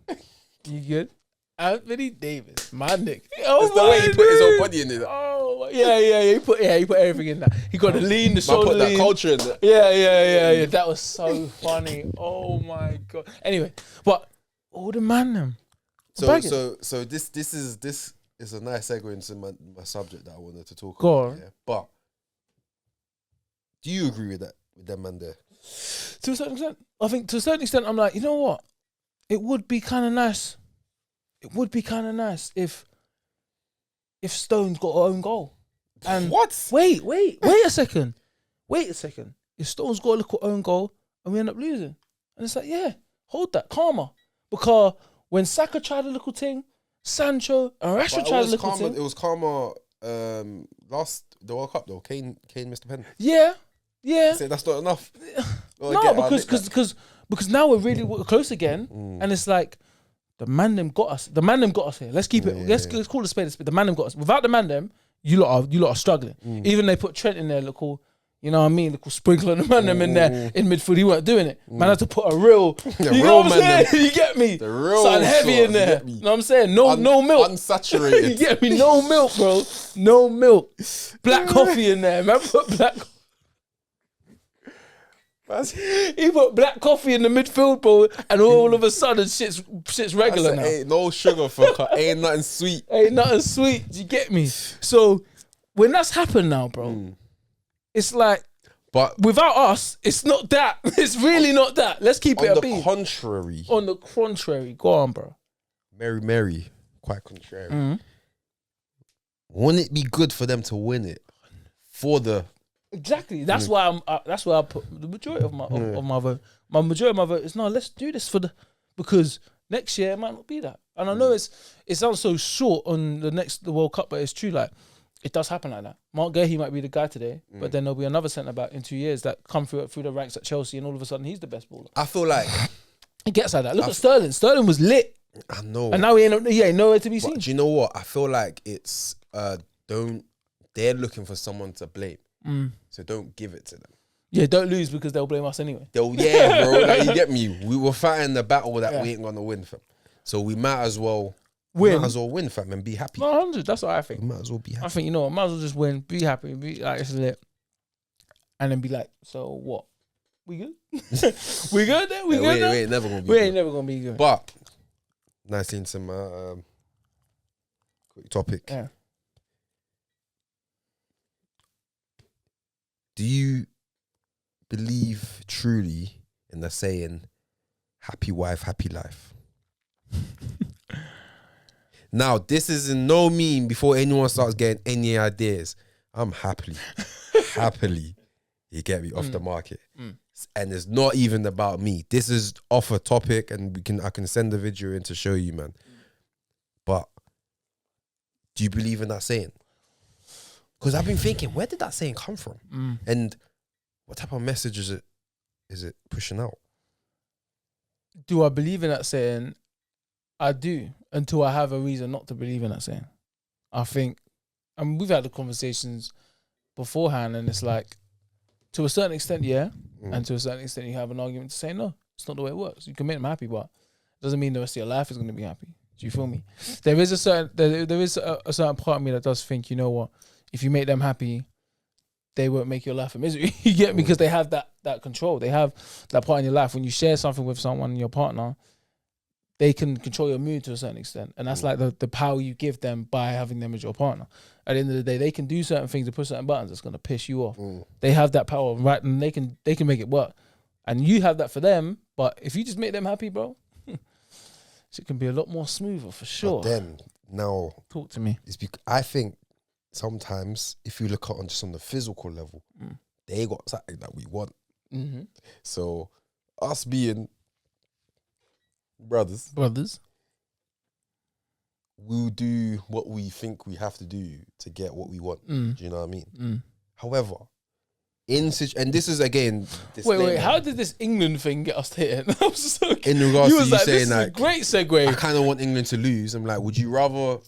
good? Anthony Davis, my nigga. Oh, It's the way he put his own body in it. Oh, yeah. He put everything in that. He got the lean, the shoulder Put that lean. culture in there. Yeah. That was so funny. Oh my god. Anyway, but all the man them. So this is a nice segue into my subject that I wanted to talk Go about. on. Yeah. But do you agree with that man there? To a certain extent, I think to a certain extent, I'm like, you know what? It would be kind of nice. It would be kind of nice if Stones got her own goal. And What? Wait a second. If Stones got a little own goal and we end up losing, and it's like, yeah, hold that, calmer. Because when Saka tried a little thing, Sancho and Rashford tried a little thing. It was calmer last the World Cup though. Kane missed a pen. Yeah. Say that's not enough. No, because now we're close again, and it's like the man them got us. The man them got us here. Let's keep it. Let's call it a spade. The man them got us. Without the man them, you lot are struggling. Even they put Trent in there, little, you know what I mean, little sprinkle on the man them in there in midfield. He weren't doing it. Man had to put a real, you know what I'm saying? You get me? The real something heavy sauce, in there. you get me? You know what I'm saying? No milk. Unsaturated. You get me? No milk, bro. No milk. Black coffee in there. Man, put black. He put black coffee in the midfield, bro, and all of a sudden shit's regular now. Ain't no sugar for ain't nothing sweet. Ain't nothing sweet. Do you get me? So when that's happened now, bro, it's like, But without us, it's not that. It's really not that. Let's keep it on a the beat. contrary, On the contrary, go on, bro. Mary, quite contrary. Wouldn't it be good for them to win it for the? Exactly. That's why that's why I put the majority of my of my vote. My majority of my vote is no. Let's do this because next year it might not be that. And I know it sounds so short on the World Cup, but it's true. Like it does happen like that. Mark Gahey might be the guy today, but then there'll be another centre back in 2 years that come through the ranks at Chelsea, and all of a sudden he's the best baller. I feel like It gets like that. Look at Sterling. Sterling was lit, I know, and now he ain't nowhere to be seen. but do you know what? I feel like it's they're looking for someone to blame, so don't give it to them. Yeah, don't lose because they'll blame us anyway. Bro, like, you get me? We were fighting the battle that we ain't gonna win, fam. So we might as well win, fam, and be happy. 100. That's what I think. We might as well be happy. I think, you know what, might as well just win, be happy, be like, it's lit. And then be like, so what? We good? We good then? We good then? We ain't never gonna be We good. ain't never gonna be good. But nicely into my quick topic. Yeah. Do you believe truly in the saying, happy wife, happy life? Now, this is in no mean before anyone starts getting any ideas. I'm happily, you get me, off the market. And it's not even about me. This is off a topic, and I can send the video in to show you, man. But do you believe in that saying? Because I've been thinking, where did that saying come from? And what type of message is it pushing out? Do I believe in that saying? I do, until I have a reason not to believe in that saying. I think, we've had the conversations beforehand, and it's like, to a certain extent, yeah, and to a certain extent, you have an argument to say, no, it's not the way it works. You can make them happy, but it doesn't mean the rest of your life is going to be happy. Do you feel me? There is a certain part of me that does think, you know what, if you make them happy, they won't make your life a misery. You get me? Because they have that control. They have that part in your life. When you share something with someone, your partner, they can control your mood to a certain extent. And that's like the power you give them by having them as your partner. At the end of the day, they can do certain things and push certain buttons that's going to piss you off. They have that power, right? And they can make it work. And you have that for them. But if you just make them happy, bro, it can be a lot more smoother for sure. But then, now, talk to me. I think sometimes if you look at on just on the physical level, they got something that we want. So us being brothers, we'll do what we think we have to do to get what we want. Do you know what I mean? However, and this is again. Wait, how did this England thing get us here? I'm so in regards to you saying this like, is a great segue. I kind of want England to lose. I'm like, would you rather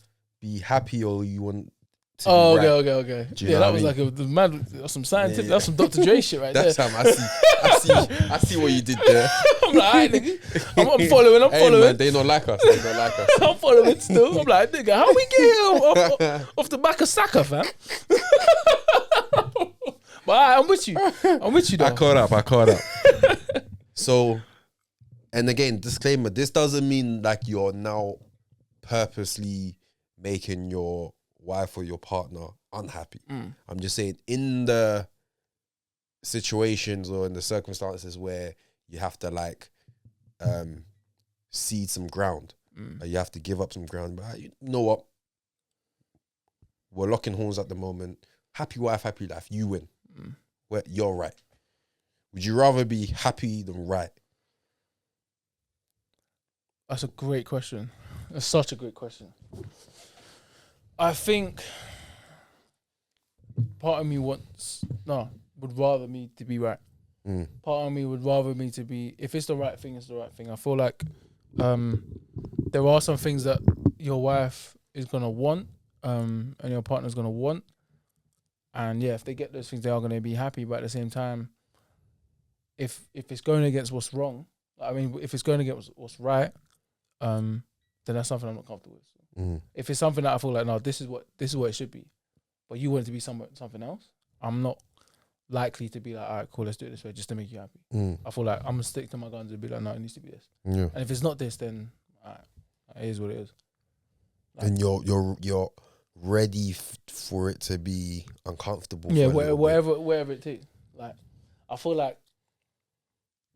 be happy or you want to Oh, be right? okay. Do you Yeah, know that what was I like a mad, that's some scientific, that's some Dr. Dre shit right That's there. how I see what you did there. I'm like, alright, nigga. I'm following. Hey, man, they not like us. I'm following still. I'm like, nigga, how we get here off the back of Saka, fam? But I'm with you though. I caught up. So, and again, disclaimer, this doesn't mean like you're now purposely making your wife or your partner unhappy. I'm just saying in the situations or in the circumstances where you have to like cede some ground, you have to give up some ground. But you know what? We're locking horns at the moment. Happy wife, happy life. You win. You're right. Would you rather be happy than right? That's a great question. That's such a great question. I think part of me would rather me to be right. Part of me would rather me to be, if it's the right thing, it's the right thing. I feel like there are some things that your wife is going to want and your partner's going to want. And yeah, if they get those things, they are going to be happy. But at the same time, if it's going against what's wrong, if it's going against what's right, then that's something I'm not comfortable with. If it's something that I feel like, no, this is what it should be, but you want it to be something else, I'm not likely to be like, all right, cool, let's do it this way just to make you happy. I feel like I'm gonna stick to my guns and be like, no, it needs to be this. And if it's not this, then all right, it is what it is. Like, and you're ready for it to be uncomfortable. Yeah, wherever it takes. Like, I feel like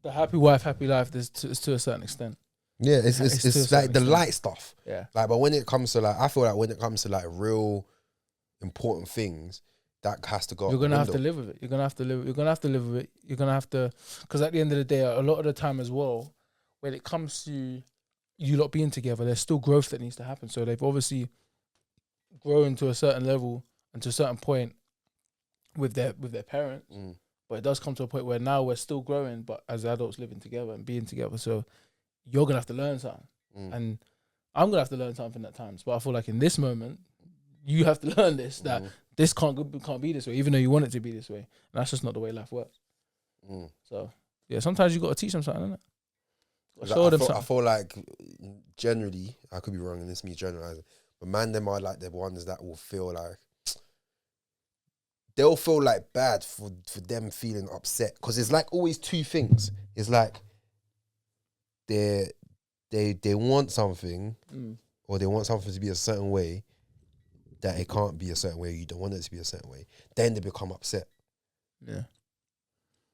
the happy wife, happy life is to a certain extent. Yeah, it's like the light stuff. Yeah. Like, but when it comes to like, I feel like when it comes to like real important things, that has to go. You're gonna have to live with it. You're gonna have to live with it. You're gonna have to, because at the end of the day, a lot of the time as well, when it comes to you lot being together, there's still growth that needs to happen. So they've obviously grown to a certain level and to a certain point with their parents. But it does come to a point where now we're still growing, but as adults living together and being together. So you're gonna have to learn something, and I'm gonna have to learn something at times. But I feel like in this moment, you have to learn this, that this can't be this way, even though you want it to be this way. And that's just not the way life works. So yeah, sometimes you got to teach them something, innit? Show them something. I feel like generally, I could be wrong, and this is me generalizing, but man, them are like the ones that will feel like they'll feel like bad for them feeling upset, because it's like always two things. It's like they want something, or they want something to be a certain way that it can't be a certain way. You don't want it to be a certain way. Then they become upset. Yeah.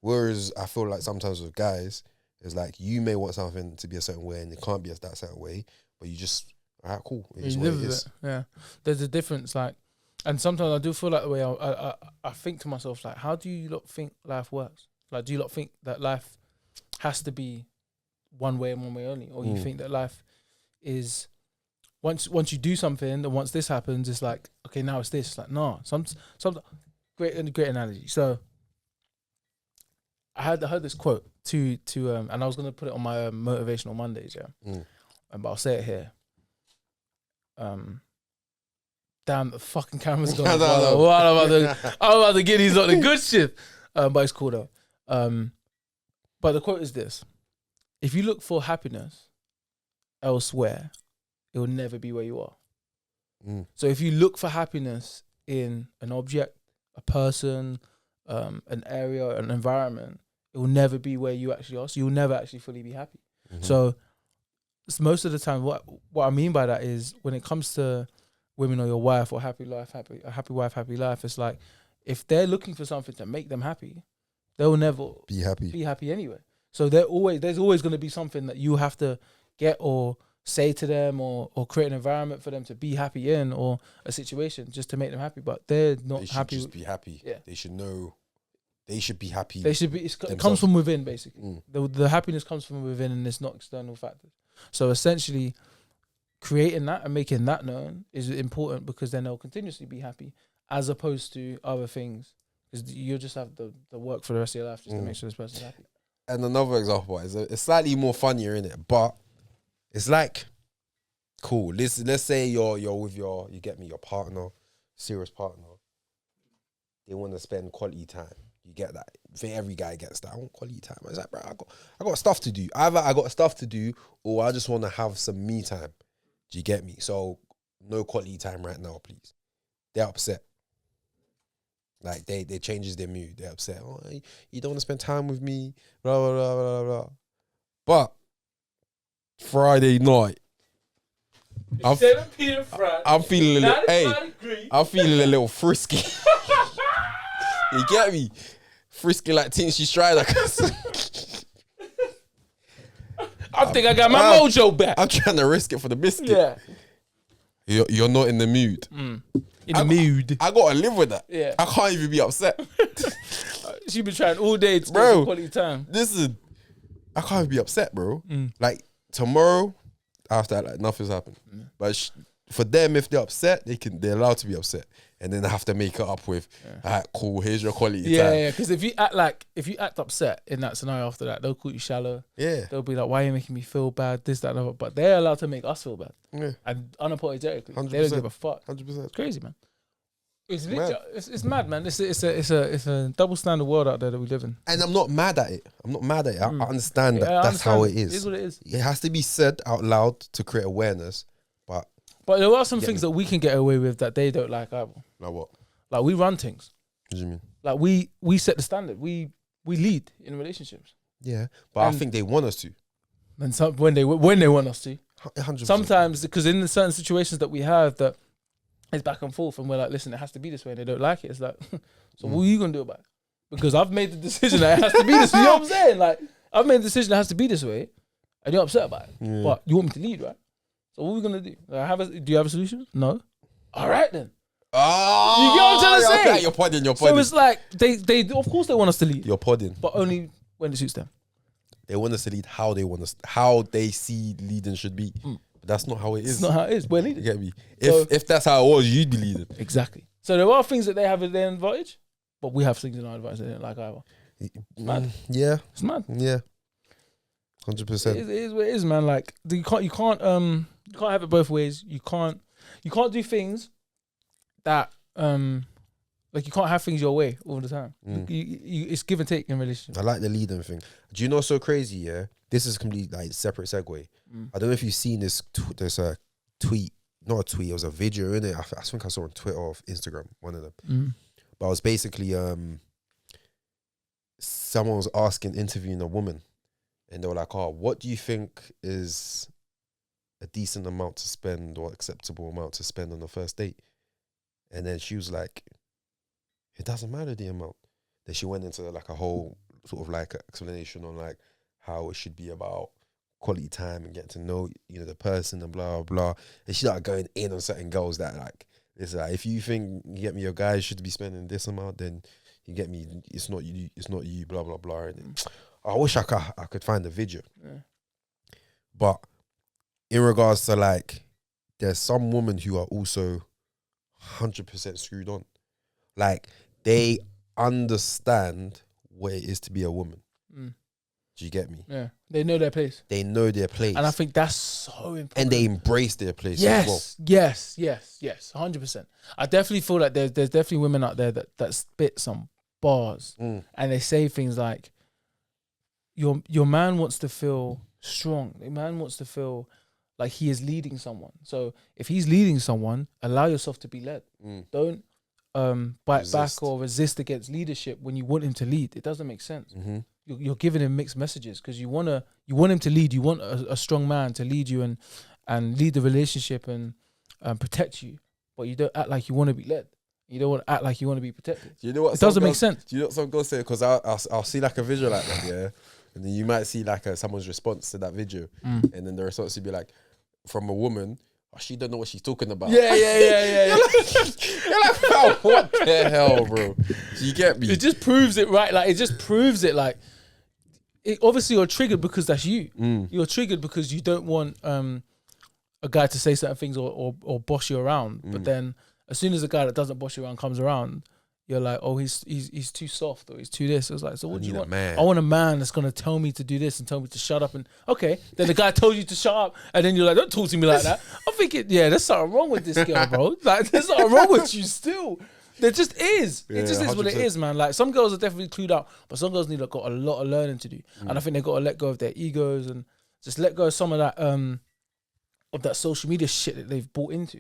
Whereas I feel like sometimes with guys, it's like you may want something to be a certain way and it can't be that certain way, but you just All right, cool. It You is what live it with is. it. Yeah, there's a difference. Like, and sometimes I do feel like the way I think to myself, like, how do you lot think life works? Like, do you lot think that life has to be one way and one way only, or you think that life is once you do something and once this happens, it's like, okay, now it's this. Like, no, some great analogy. So I heard this quote to and I was gonna put it on my motivational Mondays, yeah. But I'll say it here. Damn, the fucking camera's gone. No. I'm about to get these on the good shit. But it's cool though. But the quote is this: if you look for happiness elsewhere, it will never be where you are. So if you look for happiness in an object, a person, an area, an environment, it will never be where you actually are. So you'll never actually fully be happy. So most of the time, what I mean by that is when it comes to women or your wife or happy wife, happy life, it's like if they're looking for something to make them happy, they'll never Be happy anyway. So there's always going to be something that you have to get or say to them or create an environment for them to be happy in, or a situation just to make them happy. But they're not They should happy. just be happy. Yeah. They should know. They should be happy. They should be. It comes from within, basically. Mm. The happiness comes from within, and it's not external factors. So essentially, creating that and making that known is important, because then they'll continuously be happy, as opposed to other things. Because you'll just have the work for the rest of your life just to make sure this person's happy. And another example is it's slightly more funnier in it, but it's like, cool. Let's say you're with your partner, serious partner. They want to spend quality time. You get that. I think every guy gets that. I want quality time. I was like, bro, I got stuff to do. Either I got stuff to do, or I just want to have some me time. Do you get me? So no quality time right now, please. They're upset. Like they changes their mood. They're upset. Oh, you don't want to spend time with me. Blah blah blah blah blah. But Friday night, I'm feeling a little. I'm feeling a little frisky. You get me? Frisky like Tinchy Strider. I think I got my mojo back. I'm trying to risk it for the biscuit. Yeah. You're not in the mood. In the mood. I gotta live with that. Yeah. I can't even be upset. She been trying all day to Bro, get some quality time. I can't even be upset, bro. Like tomorrow, after that, like nothing's happened. But for them, if they're upset, they're allowed to be upset, and then they have to make it up with, all right, cool. Here's your quality time. Yeah. Because if you act upset in that scenario after that, they'll call you shallow. Yeah. They'll be like, "Why are you making me feel bad?" This, that, and other. But they're allowed to make us feel bad. Yeah. And unapologetically, 100%. they don't give a fuck. 100%. It's crazy, man. It's mad. literally, it's mad, man. It's a double standard world out there that we live in. And I'm not mad at it. I understand that that's how it is. It is what it is. It has to be said out loud to create awareness. But there are some things that we can get away with that they don't like either. Like what? Like we run things. What do you mean? Like we set the standard. We lead in relationships. Yeah, but I think they want us to. And when they want us to. 100%. Sometimes, because in the certain situations that we have that it's back and forth, and we're like, listen, it has to be this way, and they don't like it. It's like, so what are you gonna do about it? Because I've made the decision that it has to be this way. You know what I'm saying? Like, I've made the decision that it has to be this way, and you're upset about it. Yeah. But you want me to lead, right? So what are we gonna do? Do you have a solution? No. All right then. Oh, You get what I'm trying to say? Okay, you're podding. So it's like they of course they want us to lead, You're podding. but only when it suits them. They want us to lead how they see leading should be. But that's not how it is. It's not how it is. We're You leading. get me? So- If that's how it was, you'd be leading. Exactly. So there are things that they have at their advantage, but we have things in our advantage they don't like either. Mad. Yeah, It's mad. yeah. 100%. It is what it is, man. Like you can't have it both ways. You can't do things that like you can't have things your way all the time. It's give and take in relationships. I like the leading thing. Do you know what's so crazy? Yeah, this is completely like separate segue. I don't know if you've seen this. There's a tweet, not a tweet. It was a video in it. I think I saw on Twitter or Instagram, one of them. But it was basically someone was interviewing a woman, and they were like, "Oh, what do you think is a decent amount to spend or acceptable amount to spend on the first date?" And then she was like, "It doesn't matter the amount." Then she went into like a whole sort of like explanation on like how it should be about quality time and getting to know, the person and blah, blah, blah. And she started going in on certain girls that like, it's like, if you think you get me, your guy should be spending this amount, then you get me, it's not you, blah, blah, blah. And I wish I could find the video. Yeah. But in regards to like, there's some women who are also 100% screwed on. Like, they understand what it is to be a woman. Do you get me? Yeah. They know their place. They know their place. And I think that's so important. And they embrace their place as well. Yes, 100%. I definitely feel like there's definitely women out there that spit some bars and they say things like, your man wants to feel strong. The man wants to feel like he is leading someone. So if he's leading someone, allow yourself to be led. Don't bite back or resist against leadership when you want him to lead. It doesn't make sense. You're giving him mixed messages because you want him to lead. You want a strong man to lead you and lead the relationship and protect you, but you don't act like you want to be led. You don't want to act like you want to be protected. Do you know what? It doesn't make sense. Do you know what some girls say? Because I'll see like a video like that, yeah, and then you might see like someone's response to that video, and then the response would be like from a woman. Oh, she don't know what she's talking about. Yeah. You're like, oh, what the hell, bro? Do you get me? It just proves it, right? Like, it just proves it. Like, obviously you're triggered because that's you. You're triggered because you don't want a guy to say certain things or boss you around. But then as soon as a guy that doesn't boss you around comes around, you're like, oh, he's too soft or he's too this. It was like, so what do you want? Man. I want a man that's gonna tell me to do this and tell me to shut up. And okay, then the guy told you to shut up, and then you're like, don't talk to me like that. I'm thinking, yeah, there's something wrong with this girl, bro. Like, there's something wrong with you still. There just is. Yeah, it just is what it 100%. is, man. Like, some girls are definitely clued out, but some girls got a lot of learning to do. And I think they got to let go of their egos and just let go of some of that social media shit that they've bought into.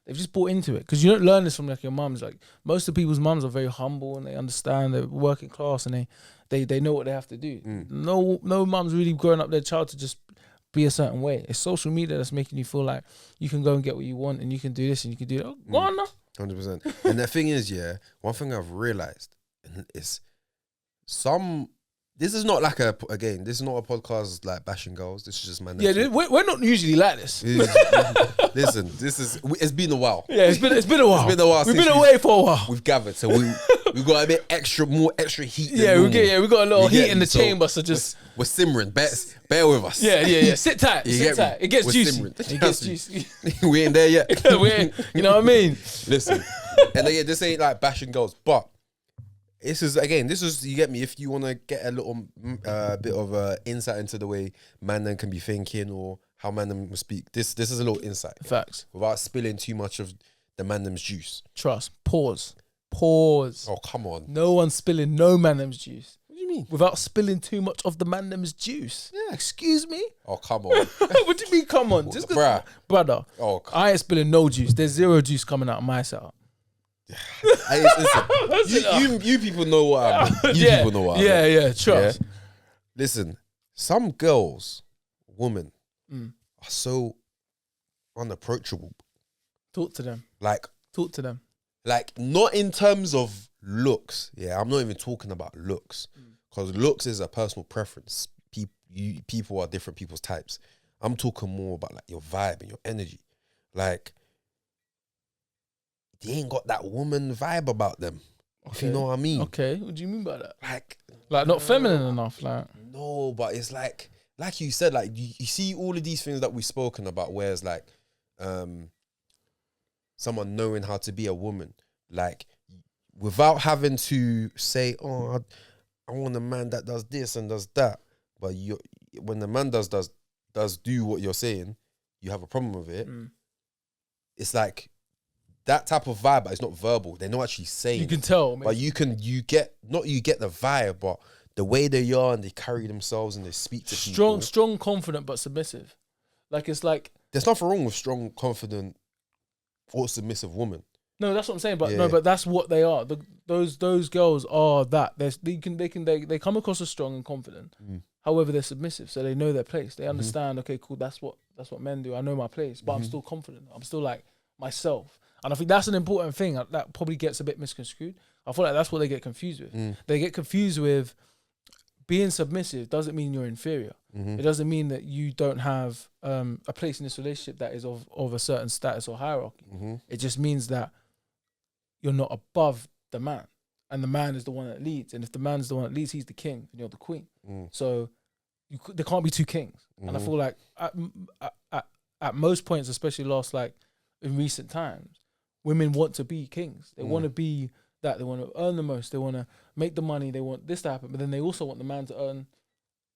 They've just bought into it because you don't learn this from like your mums. Like, most of people's mums are very humble and they understand they're working class and they know what they have to do. No mums really growing up their child to just be a certain way. It's social media that's making you feel like you can go and get what you want and you can do this and you can do that. Oh, go on now. 100%. And the thing is, yeah, one thing I've realized is this is not like this is not a podcast like bashing girls. This is just my Yeah, we're not usually like this. Listen, it's been a while. Yeah, it's been a while. It's been a while. We've been away for a while. We've gathered, so we got a bit more extra heat. Yeah, we got a little heat in the So chamber. So just we're simmering. Bear with us. yeah. Sit tight. You Sit get me? tight. It gets We're juicy. simmering. It gets juicy. We ain't there yet. You know what I mean? Listen, and again, this ain't like bashing girls, but this is you get me. If you want to get a little bit of insight into the way man then can be thinking or how man them speak, this is a little insight Facts. without spilling too much of the man them's juice. Trust. Pause. Oh, come on. No one's spilling no mannem's juice. What do you mean? Without spilling too much of the mannem's juice. Yeah. Excuse me? Oh, come on. What do you mean, come on? Just 'cause- Bruh. Brother, Oh, I ain't spilling no juice. There's zero juice coming out of my setup. listen, you people know what I mean. People know what I mean. Yeah, trust. Yeah? Listen, some girls, women, are so unapproachable. Talk to them. Like, not in terms of looks. Yeah, I'm not even talking about looks. Because looks is a personal preference. People are different people's types. I'm talking more about like your vibe and your energy. Like, they ain't got that woman vibe about them. If you know what I mean. Okay, what do you mean by that? Like Not feminine enough, like. no, but it's like you said, like you see all of these things that we've spoken about, where it's like someone knowing how to be a woman, like without having to say, oh, I want a man that does this and does that. But when the man does do what you're saying, you have a problem with it. It's like that type of vibe, but it's not verbal. They're not actually saying. You can tell, but you get the vibe, but the way they are and they carry themselves and they speak to people. Strong, confident, but submissive. Like, it's like, there's nothing wrong with strong, confident, or submissive woman. no, that's what I'm saying. But Yeah. no, but that's what they are. Those girls are that. They come across as strong and confident. However, they're submissive, so they know their place. They understand. Okay, cool. That's what men do. I know my place, but I'm still confident. I'm still like myself. And I think that's an important thing that probably gets a bit misconstrued. I feel like that's what they get confused with. They get confused with being submissive doesn't mean you're inferior. It doesn't mean that you don't have a place in this relationship that is of a certain status or hierarchy. It just means that you're not above the man, and the man is the one that leads. And if the man is the one that leads, he's the king, and you're the queen. So there can't be two kings. And I feel like at most points, especially in recent times, women want to be kings. They want to be that. They want to earn the most. They want to make the money. They want this to happen. But then they also want the man to earn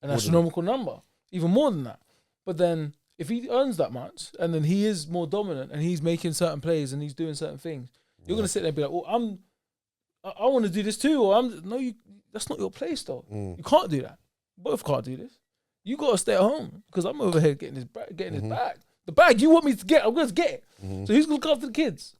an astronomical number, even more than that. But then if he earns that much and then he is more dominant and he's making certain plays and he's doing certain things, you're going to sit there and be like, well, I want to do this too. Or that's not your place though. You can't do that. Both can't do this. You got to stay at home because I'm over here getting his bag. The bag you want me to get, I'm going to get it. So who's going to look after the kids?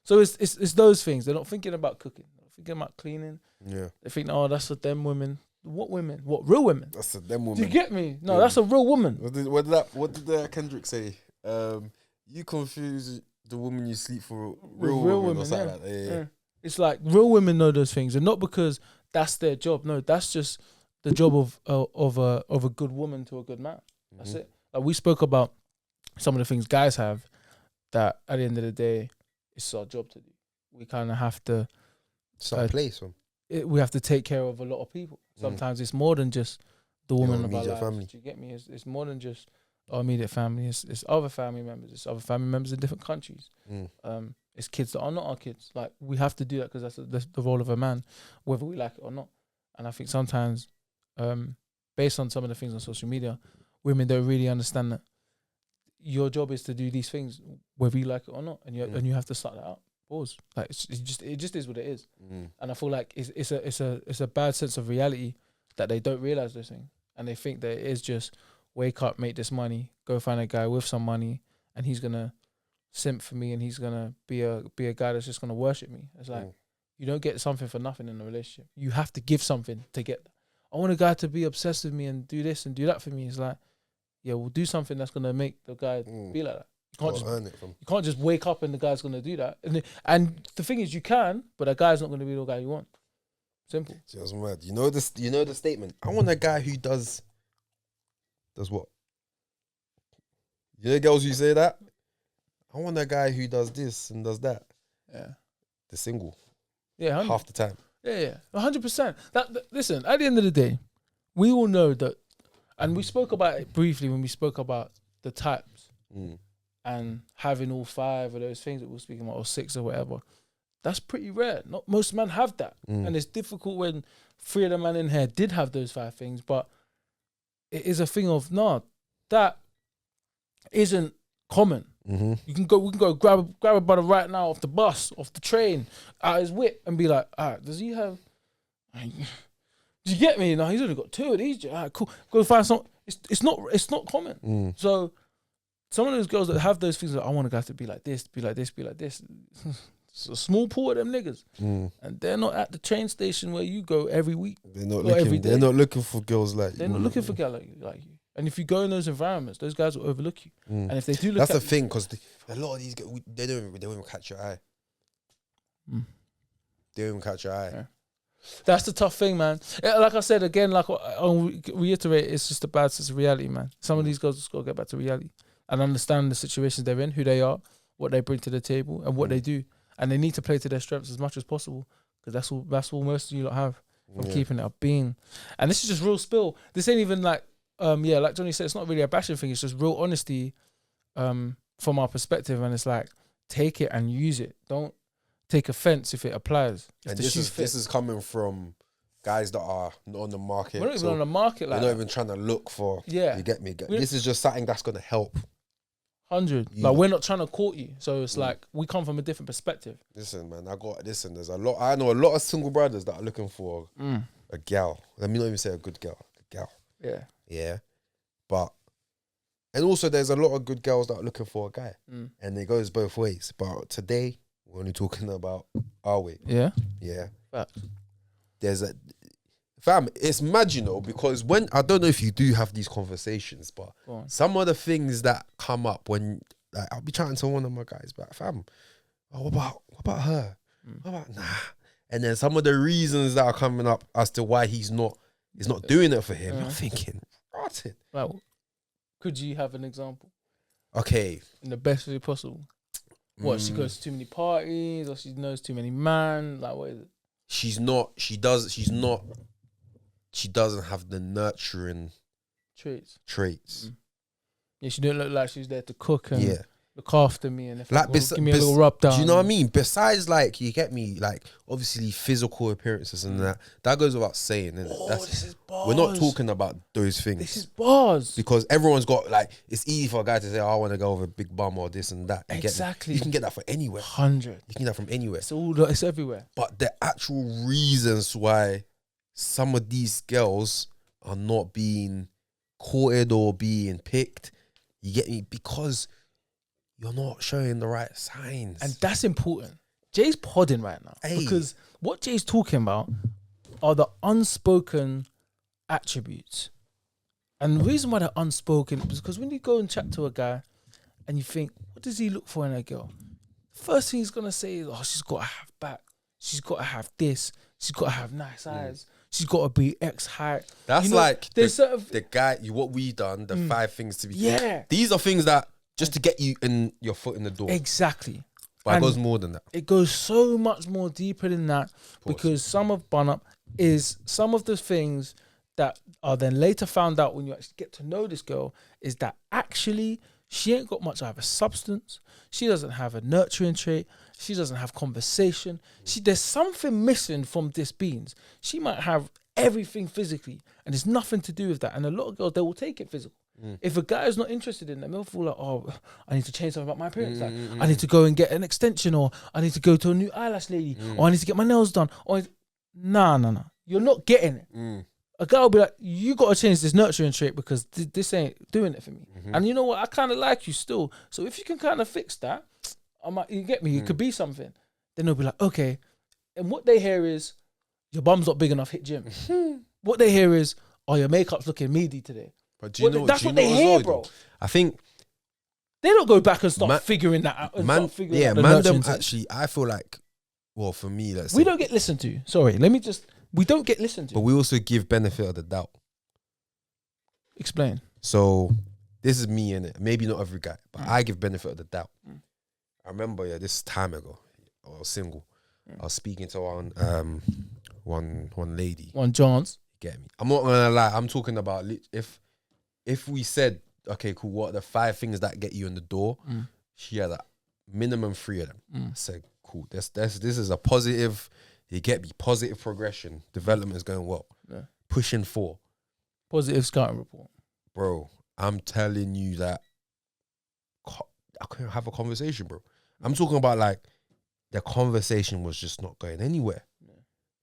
So it's those things. They're not thinking about cooking. They're not thinking about cleaning. Yeah. They think, oh, that's for them women. What women? What real women? That's a them woman. Do you get me? No, that's a real woman. What did Kendrick say? You confuse the woman you sleep for real women or something like that. Yeah. It's like real women know those things, and not because that's their job. No, that's just the job of a good woman to a good man. That's it. Like we spoke about some of the things guys have that at the end of the day, it's our job to do. We kind of have to place them. We have to take care of a lot of people. Sometimes it's more than just the woman of our lives. Family. Do you get me? It's more than just our immediate family. It's other family members. It's other family members in different countries. It's kids that are not our kids. Like we have to do that because that's the role of a man, whether we like it or not. And I think sometimes, based on some of the things on social media, women don't really understand that your job is to do these things whether you like it or not, and you have to start that out. Pause. Like it just is what it is. And I feel like it's a bad sense of reality that they don't realize those things, and they think that it is just wake up, make this money, go find a guy with some money, and he's gonna simp for me, and he's gonna be a guy that's just gonna worship me. It's like you don't get something for nothing in a relationship. You have to give something to get that. I want a guy to be obsessed with me and do this and do that for me. It's like, yeah, we'll do something that's gonna make the guy be like that. You can't just wake up and the guy's gonna do that. And the thing is, you can, but that guy's not gonna be the guy you want. Simple. Just mad. You know this. You know the statement. I want a guy who does what? You know girls who say that. I want a guy who does this and does that. Yeah. The single. Yeah. 100%. Half the time. Yeah. 100%. Listen. At the end of the day, we all know that, and we spoke about it briefly when we spoke about the types. And having all 5 of those things that we're speaking about, or 6 or whatever, that's pretty rare. Not most men have that. And it's difficult when 3 of the men in here did have those 5 things, but it is a thing of, that isn't common. We can go grab a brother right now off the bus, off the train, out his whip, and be like, all right, does he have, do you get me? No, he's only got 2 of these. All right, cool. Go find some. It's not common. So some of those girls that have those things, like, I want a guy to be like this, be like this, be like this. It's a small pool of them niggas, and they're not at the train station where you go every week. They're not looking. They're not looking for girls like you. They're not looking for girls like you. And if you go in those environments, those guys will overlook you. And if they do look, that's the thing, because a lot of these guys, they don't even catch your eye. They don't even catch your eye. Yeah. That's the tough thing, man. Like I said again, like I'll reiterate, it's just a bad sense of reality, man. Some of these girls just got to get back to reality and understand the situations they're in, who they are, what they bring to the table, and what they do. And they need to play to their strengths as much as possible, because that's all most of you lot have from keeping it up being. And this is just real spill. This ain't even like, like Johnny said, it's not really a bashing thing. It's just real honesty from our perspective. And it's like, take it and use it. Don't take offense if it applies. If and this is coming from guys that are not on the market. We're not even on the market. Like, we're not even trying to look for. Yeah, you get me. This is just something that's gonna help. 100. Like, we're not trying to court you, so it's like we come from a different perspective. Listen, man, there's a lot. I know a lot of single brothers that are looking for a gal. Let me not even say a good girl. A gal. Yeah. Yeah. But and also there's a lot of good girls that are looking for a guy, and it goes both ways. But today we're only talking about our way. Yeah. Yeah. But there's a fam. It's mad, you know, because when I don't know if you do have these conversations, but some of the things that come up when like, I'll be chatting to one of my guys, but fam, what about her? What about nah? And then some of the reasons that are coming up as to why he's not doing it for him. I'm thinking, rotted. Like, could you have an example Okay. in the best way possible? What, she goes to too many parties, or she knows too many men? Like, what is it? She doesn't have the nurturing traits. Yeah, she didn't look like she's there to cook and Yeah. look after me, and if Like, give me a little rub down. Do you know what I mean? Besides, like, you get me, like, obviously physical appearances and that goes without saying. This is bars. We're not talking about those things. This is bars. Because everyone's got, like, it's easy for a guy to say, oh, I want to go with a big bum or this and that. Exactly. You can get that from anywhere. 100. You can get that from anywhere. It's everywhere. But the actual reasons why some of these girls are not being courted or being picked, you get me? Because you're not showing the right signs. And that's important. Jay's podding right now. Hey. Because what Jay's talking about are the unspoken attributes. And the reason why they're unspoken is because when you go and chat to a guy and you think, what does he look for in a girl? First thing he's going to say is, oh, she's got to have back. She's got to have this. She's got to have nice eyes. She's got to be X height. That's like there's the guy, what we done, the 5 things to be. Yeah. These are things that just to get you in your foot in the door. Exactly. But it goes more than that. It goes so much more deeper than that, because some of Bun Up is some of the things that are then later found out when you actually get to know this girl is that actually she ain't got much of a substance. She doesn't have a nurturing trait. She doesn't have conversation. There's something missing from this beans. She might have everything physically, and it's nothing to do with that. And a lot of girls, they will take it physical. If a guy is not interested in them, they'll feel like, oh, I need to change something about my appearance. Like, I need to go and get an extension, or I need to go to a new eyelash lady, or I need to get my nails done. Or nah. You're not getting it. A guy will be like, you got to change this nurturing trait because this ain't doing it for me. And you know what? I kind of like you still. So if you can kind of fix that, you get me? It could be something. Then they'll be like, okay. And what they hear is, your bum's not big enough, hit gym. What they hear is, oh, your makeup's looking meaty today. But do you know, that's what they hear, bro. I think they don't go back and start figuring that out. Actually, I feel like, well, for me, we don't get listened to. Sorry, we don't get listened to. But we also give benefit of the doubt. Explain. So this is me, innit? Maybe not every guy, but I give benefit of the doubt. I remember, this time ago, I was single. I was speaking to one lady. One chance. Get me? I'm not gonna lie. I'm talking about if we said, okay, cool, what are the 5 things that get you in the door? She had a minimum 3 of them. I said, cool, this is a positive, you get me, positive progression. Development is going well. Yeah. Pushing 4. Positive scouting report. Bro, I'm telling you that I couldn't have a conversation, bro. I'm talking about, like, the conversation was just not going anywhere. Yeah.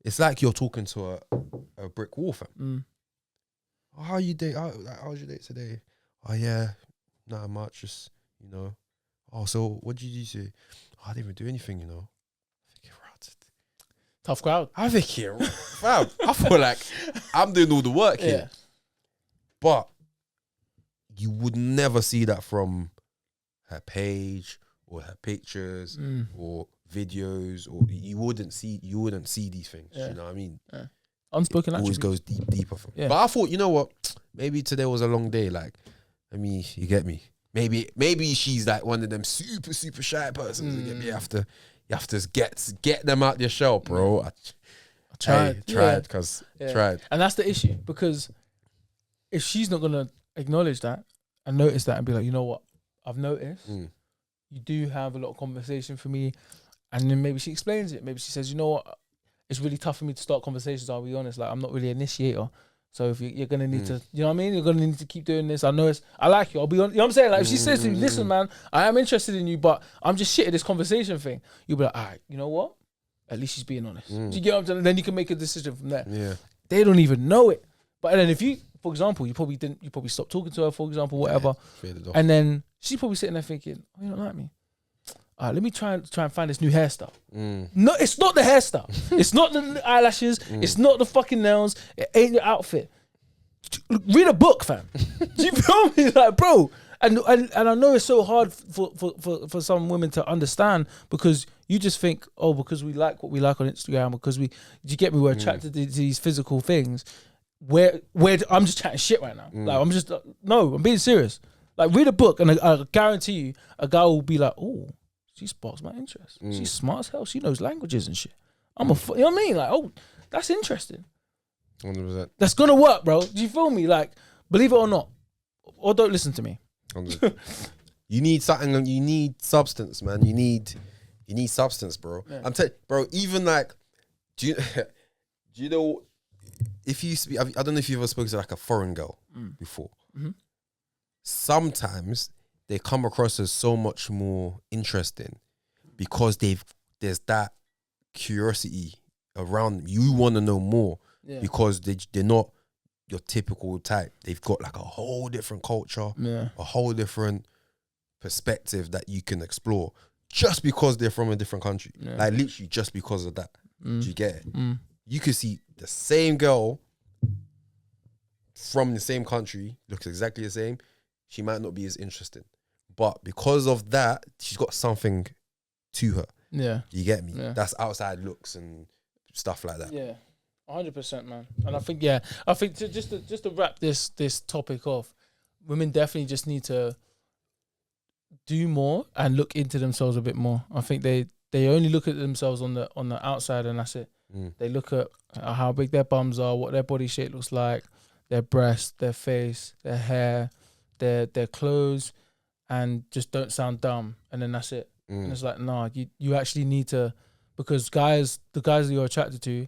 It's like you're talking to a brick wall, fam. Oh, how you date? How's your date today? Oh yeah, not much. Just Oh, so what did you say? Oh, I didn't even do anything. I think you're rotted. Tough crowd. I think you're fam. I feel like I'm doing all the work here, but you would never see that from her page or her pictures or videos, or you wouldn't see these things. You know what I mean? Yeah. Unspoken always goes deeper from. Yeah. But I thought, you know what? Maybe today was a long day. Like, you get me. Maybe she's like one of them super super shy persons. You get me? You have to get them out your shell, bro. I tried, tried. And that's the issue, because if she's not gonna acknowledge that and notice that and be like, you know what, I've noticed you do have a lot of conversation for me, and then maybe she explains it. Maybe she says, you know what, it's really tough for me to start conversations, I'll be honest. Like, I'm not really an initiator. So if you're going to need to, you know what I mean? You're going to need to keep doing this. I know I like you. I'll be on, you know what I'm saying? Like, if she says to me, listen, man, I am interested in you, but I'm just shit at this conversation thing. You'll be like, all right, you know what? At least she's being honest. Do you get what I'm saying? Then you can make a decision from there. Yeah. They don't even know it. But then if you, for example, you probably stopped talking to her, for example, whatever. And then she's probably sitting there thinking, oh, you don't like me. All right, let me try and find this new hairstyle. No, it's not the hairstyle. It's not the eyelashes. It's not the fucking nails. It ain't your outfit. Read a book, fam. Do you feel me? Like, bro. And I know it's so hard for some women to understand, because you just think, oh, because we like what we like on Instagram, because do you get me? We're attracted to these physical things. where I'm just chatting shit right now. Like I'm just no, I'm being serious. Like read a book, and I guarantee you, a guy will be like, "Oh, she sparks my interest. She's smart as hell. She knows languages and shit. You know what I mean? Like, oh, that's interesting. 100%. That's gonna work, bro. Do you feel me? Like, believe it or not, or don't listen to me. 100%. You need something. You need substance, man. You need substance, bro. Yeah. I'm telling, bro. Even like, do you know? If you speak, I don't know if you've ever spoken to like a foreign girl before. Mm-hmm. Sometimes they come across as so much more interesting because there's that curiosity around them. You want to know more because they're not your typical type. They've got like a whole different culture, a whole different perspective that you can explore just because they're from a different country. Like literally just because of that. Do you get it? You could see the same girl from the same country, looks exactly the same. She might not be as interesting, but because of that, she's got something to her. Yeah, you get me? Yeah. That's outside looks and stuff like that. Yeah, 100%, man. And I think just to wrap this topic off, women definitely just need to do more and look into themselves a bit more. I think they only look at themselves on the outside, and that's it. They look at how big their bums are, what their body shape looks like, their breasts, their face, their hair, their clothes, and just don't sound dumb. And then that's it. And it's like, nah, you actually need to, because the guys that you're attracted to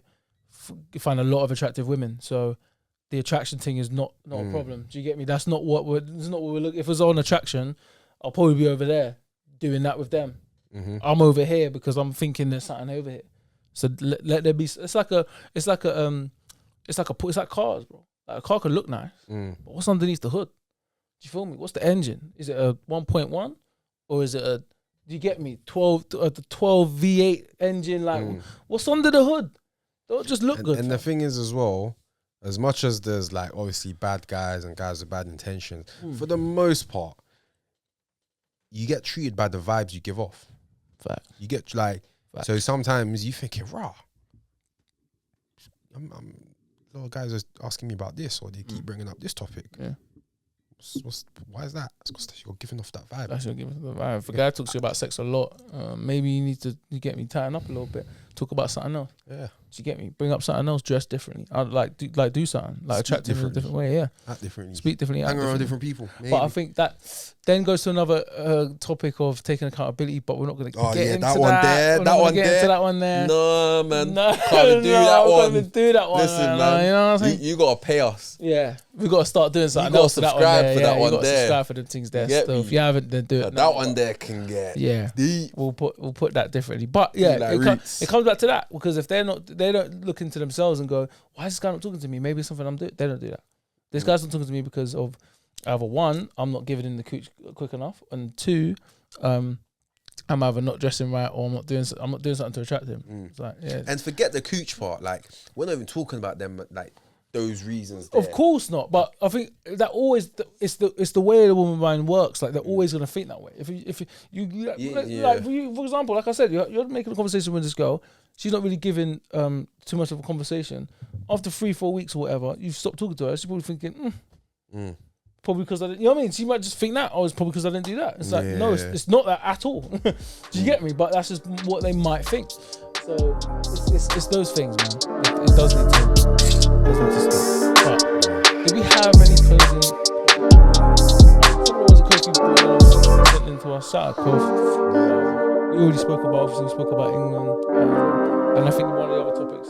find a lot of attractive women. So the attraction thing is not a problem. Do you get me? That's not what we're looking. If it was on attraction, I'll probably be over there doing that with them. I'm over here because I'm thinking there's something over here. So let there be. It's like cars, bro. Like a car could look nice, but what's underneath the hood? Do you feel me? What's the engine? Is it a 1.1 or is it a? Do you get me? 12 V8 engine. Like what's under the hood? Don't just look good. And the thing is as well, as much as there's like obviously bad guys and guys with bad intentions, for the most part, you get treated by the vibes you give off. Fact. You get like. So sometimes you thinking, rah, a lot of guys are asking me about this, or they keep bringing up this topic. Yeah. Why is that? It's because you're giving off that vibe. That's you're giving off the vibe. If a guy talks to you about sex a lot, maybe you need to tighten up a little bit. Talk about something else. Yeah. Do you get me? Bring up something else. Dress differently. I'd do something. Like attract them in a different way. Yeah. Act differently. Speak differently. Hang around different people. Maybe. But I think that then goes to another topic of taking accountability. But we're not going to get into that one there. That one there. Into that one there. No, man. No, can't do that one. Can't even do that one. Listen, man. You know what I'm saying? You gotta pay us. Yeah, we got to start doing something else for that one there. You got to subscribe for the things there. So if you haven't, then do it. That one there can get deep. We'll put that differently. But yeah, it comes back to that, because if they don't look into themselves and go, why is this guy not talking to me? Maybe it's something I'm doing. They don't do that. This guy's not talking to me because of either one, I'm not giving him the cooch quick enough, and two, I'm either not dressing right or I'm not doing something to attract him. It's like, yeah. And forget the cooch part. Like, we're not even talking about them. Like those reasons. There. Of course not. But I think that always it's the way the woman mind works. Like they're always gonna think that way. If you like for example, like I said, you're making a conversation with this girl. She's not really giving too much of a conversation. After 3-4 weeks or whatever, you've stopped talking to her. She's probably thinking, probably because I didn't, you know what I mean? She might just think that, it's probably because I didn't do that. It's like, no, it's not that at all. Do you get me? But that's just what they might think. So it's those things, man. It does need to stop. But did we have any closing? What was a Kofi sent into our shout out, Kofi? We already spoke about, obviously we spoke about England, and I think one of the other topics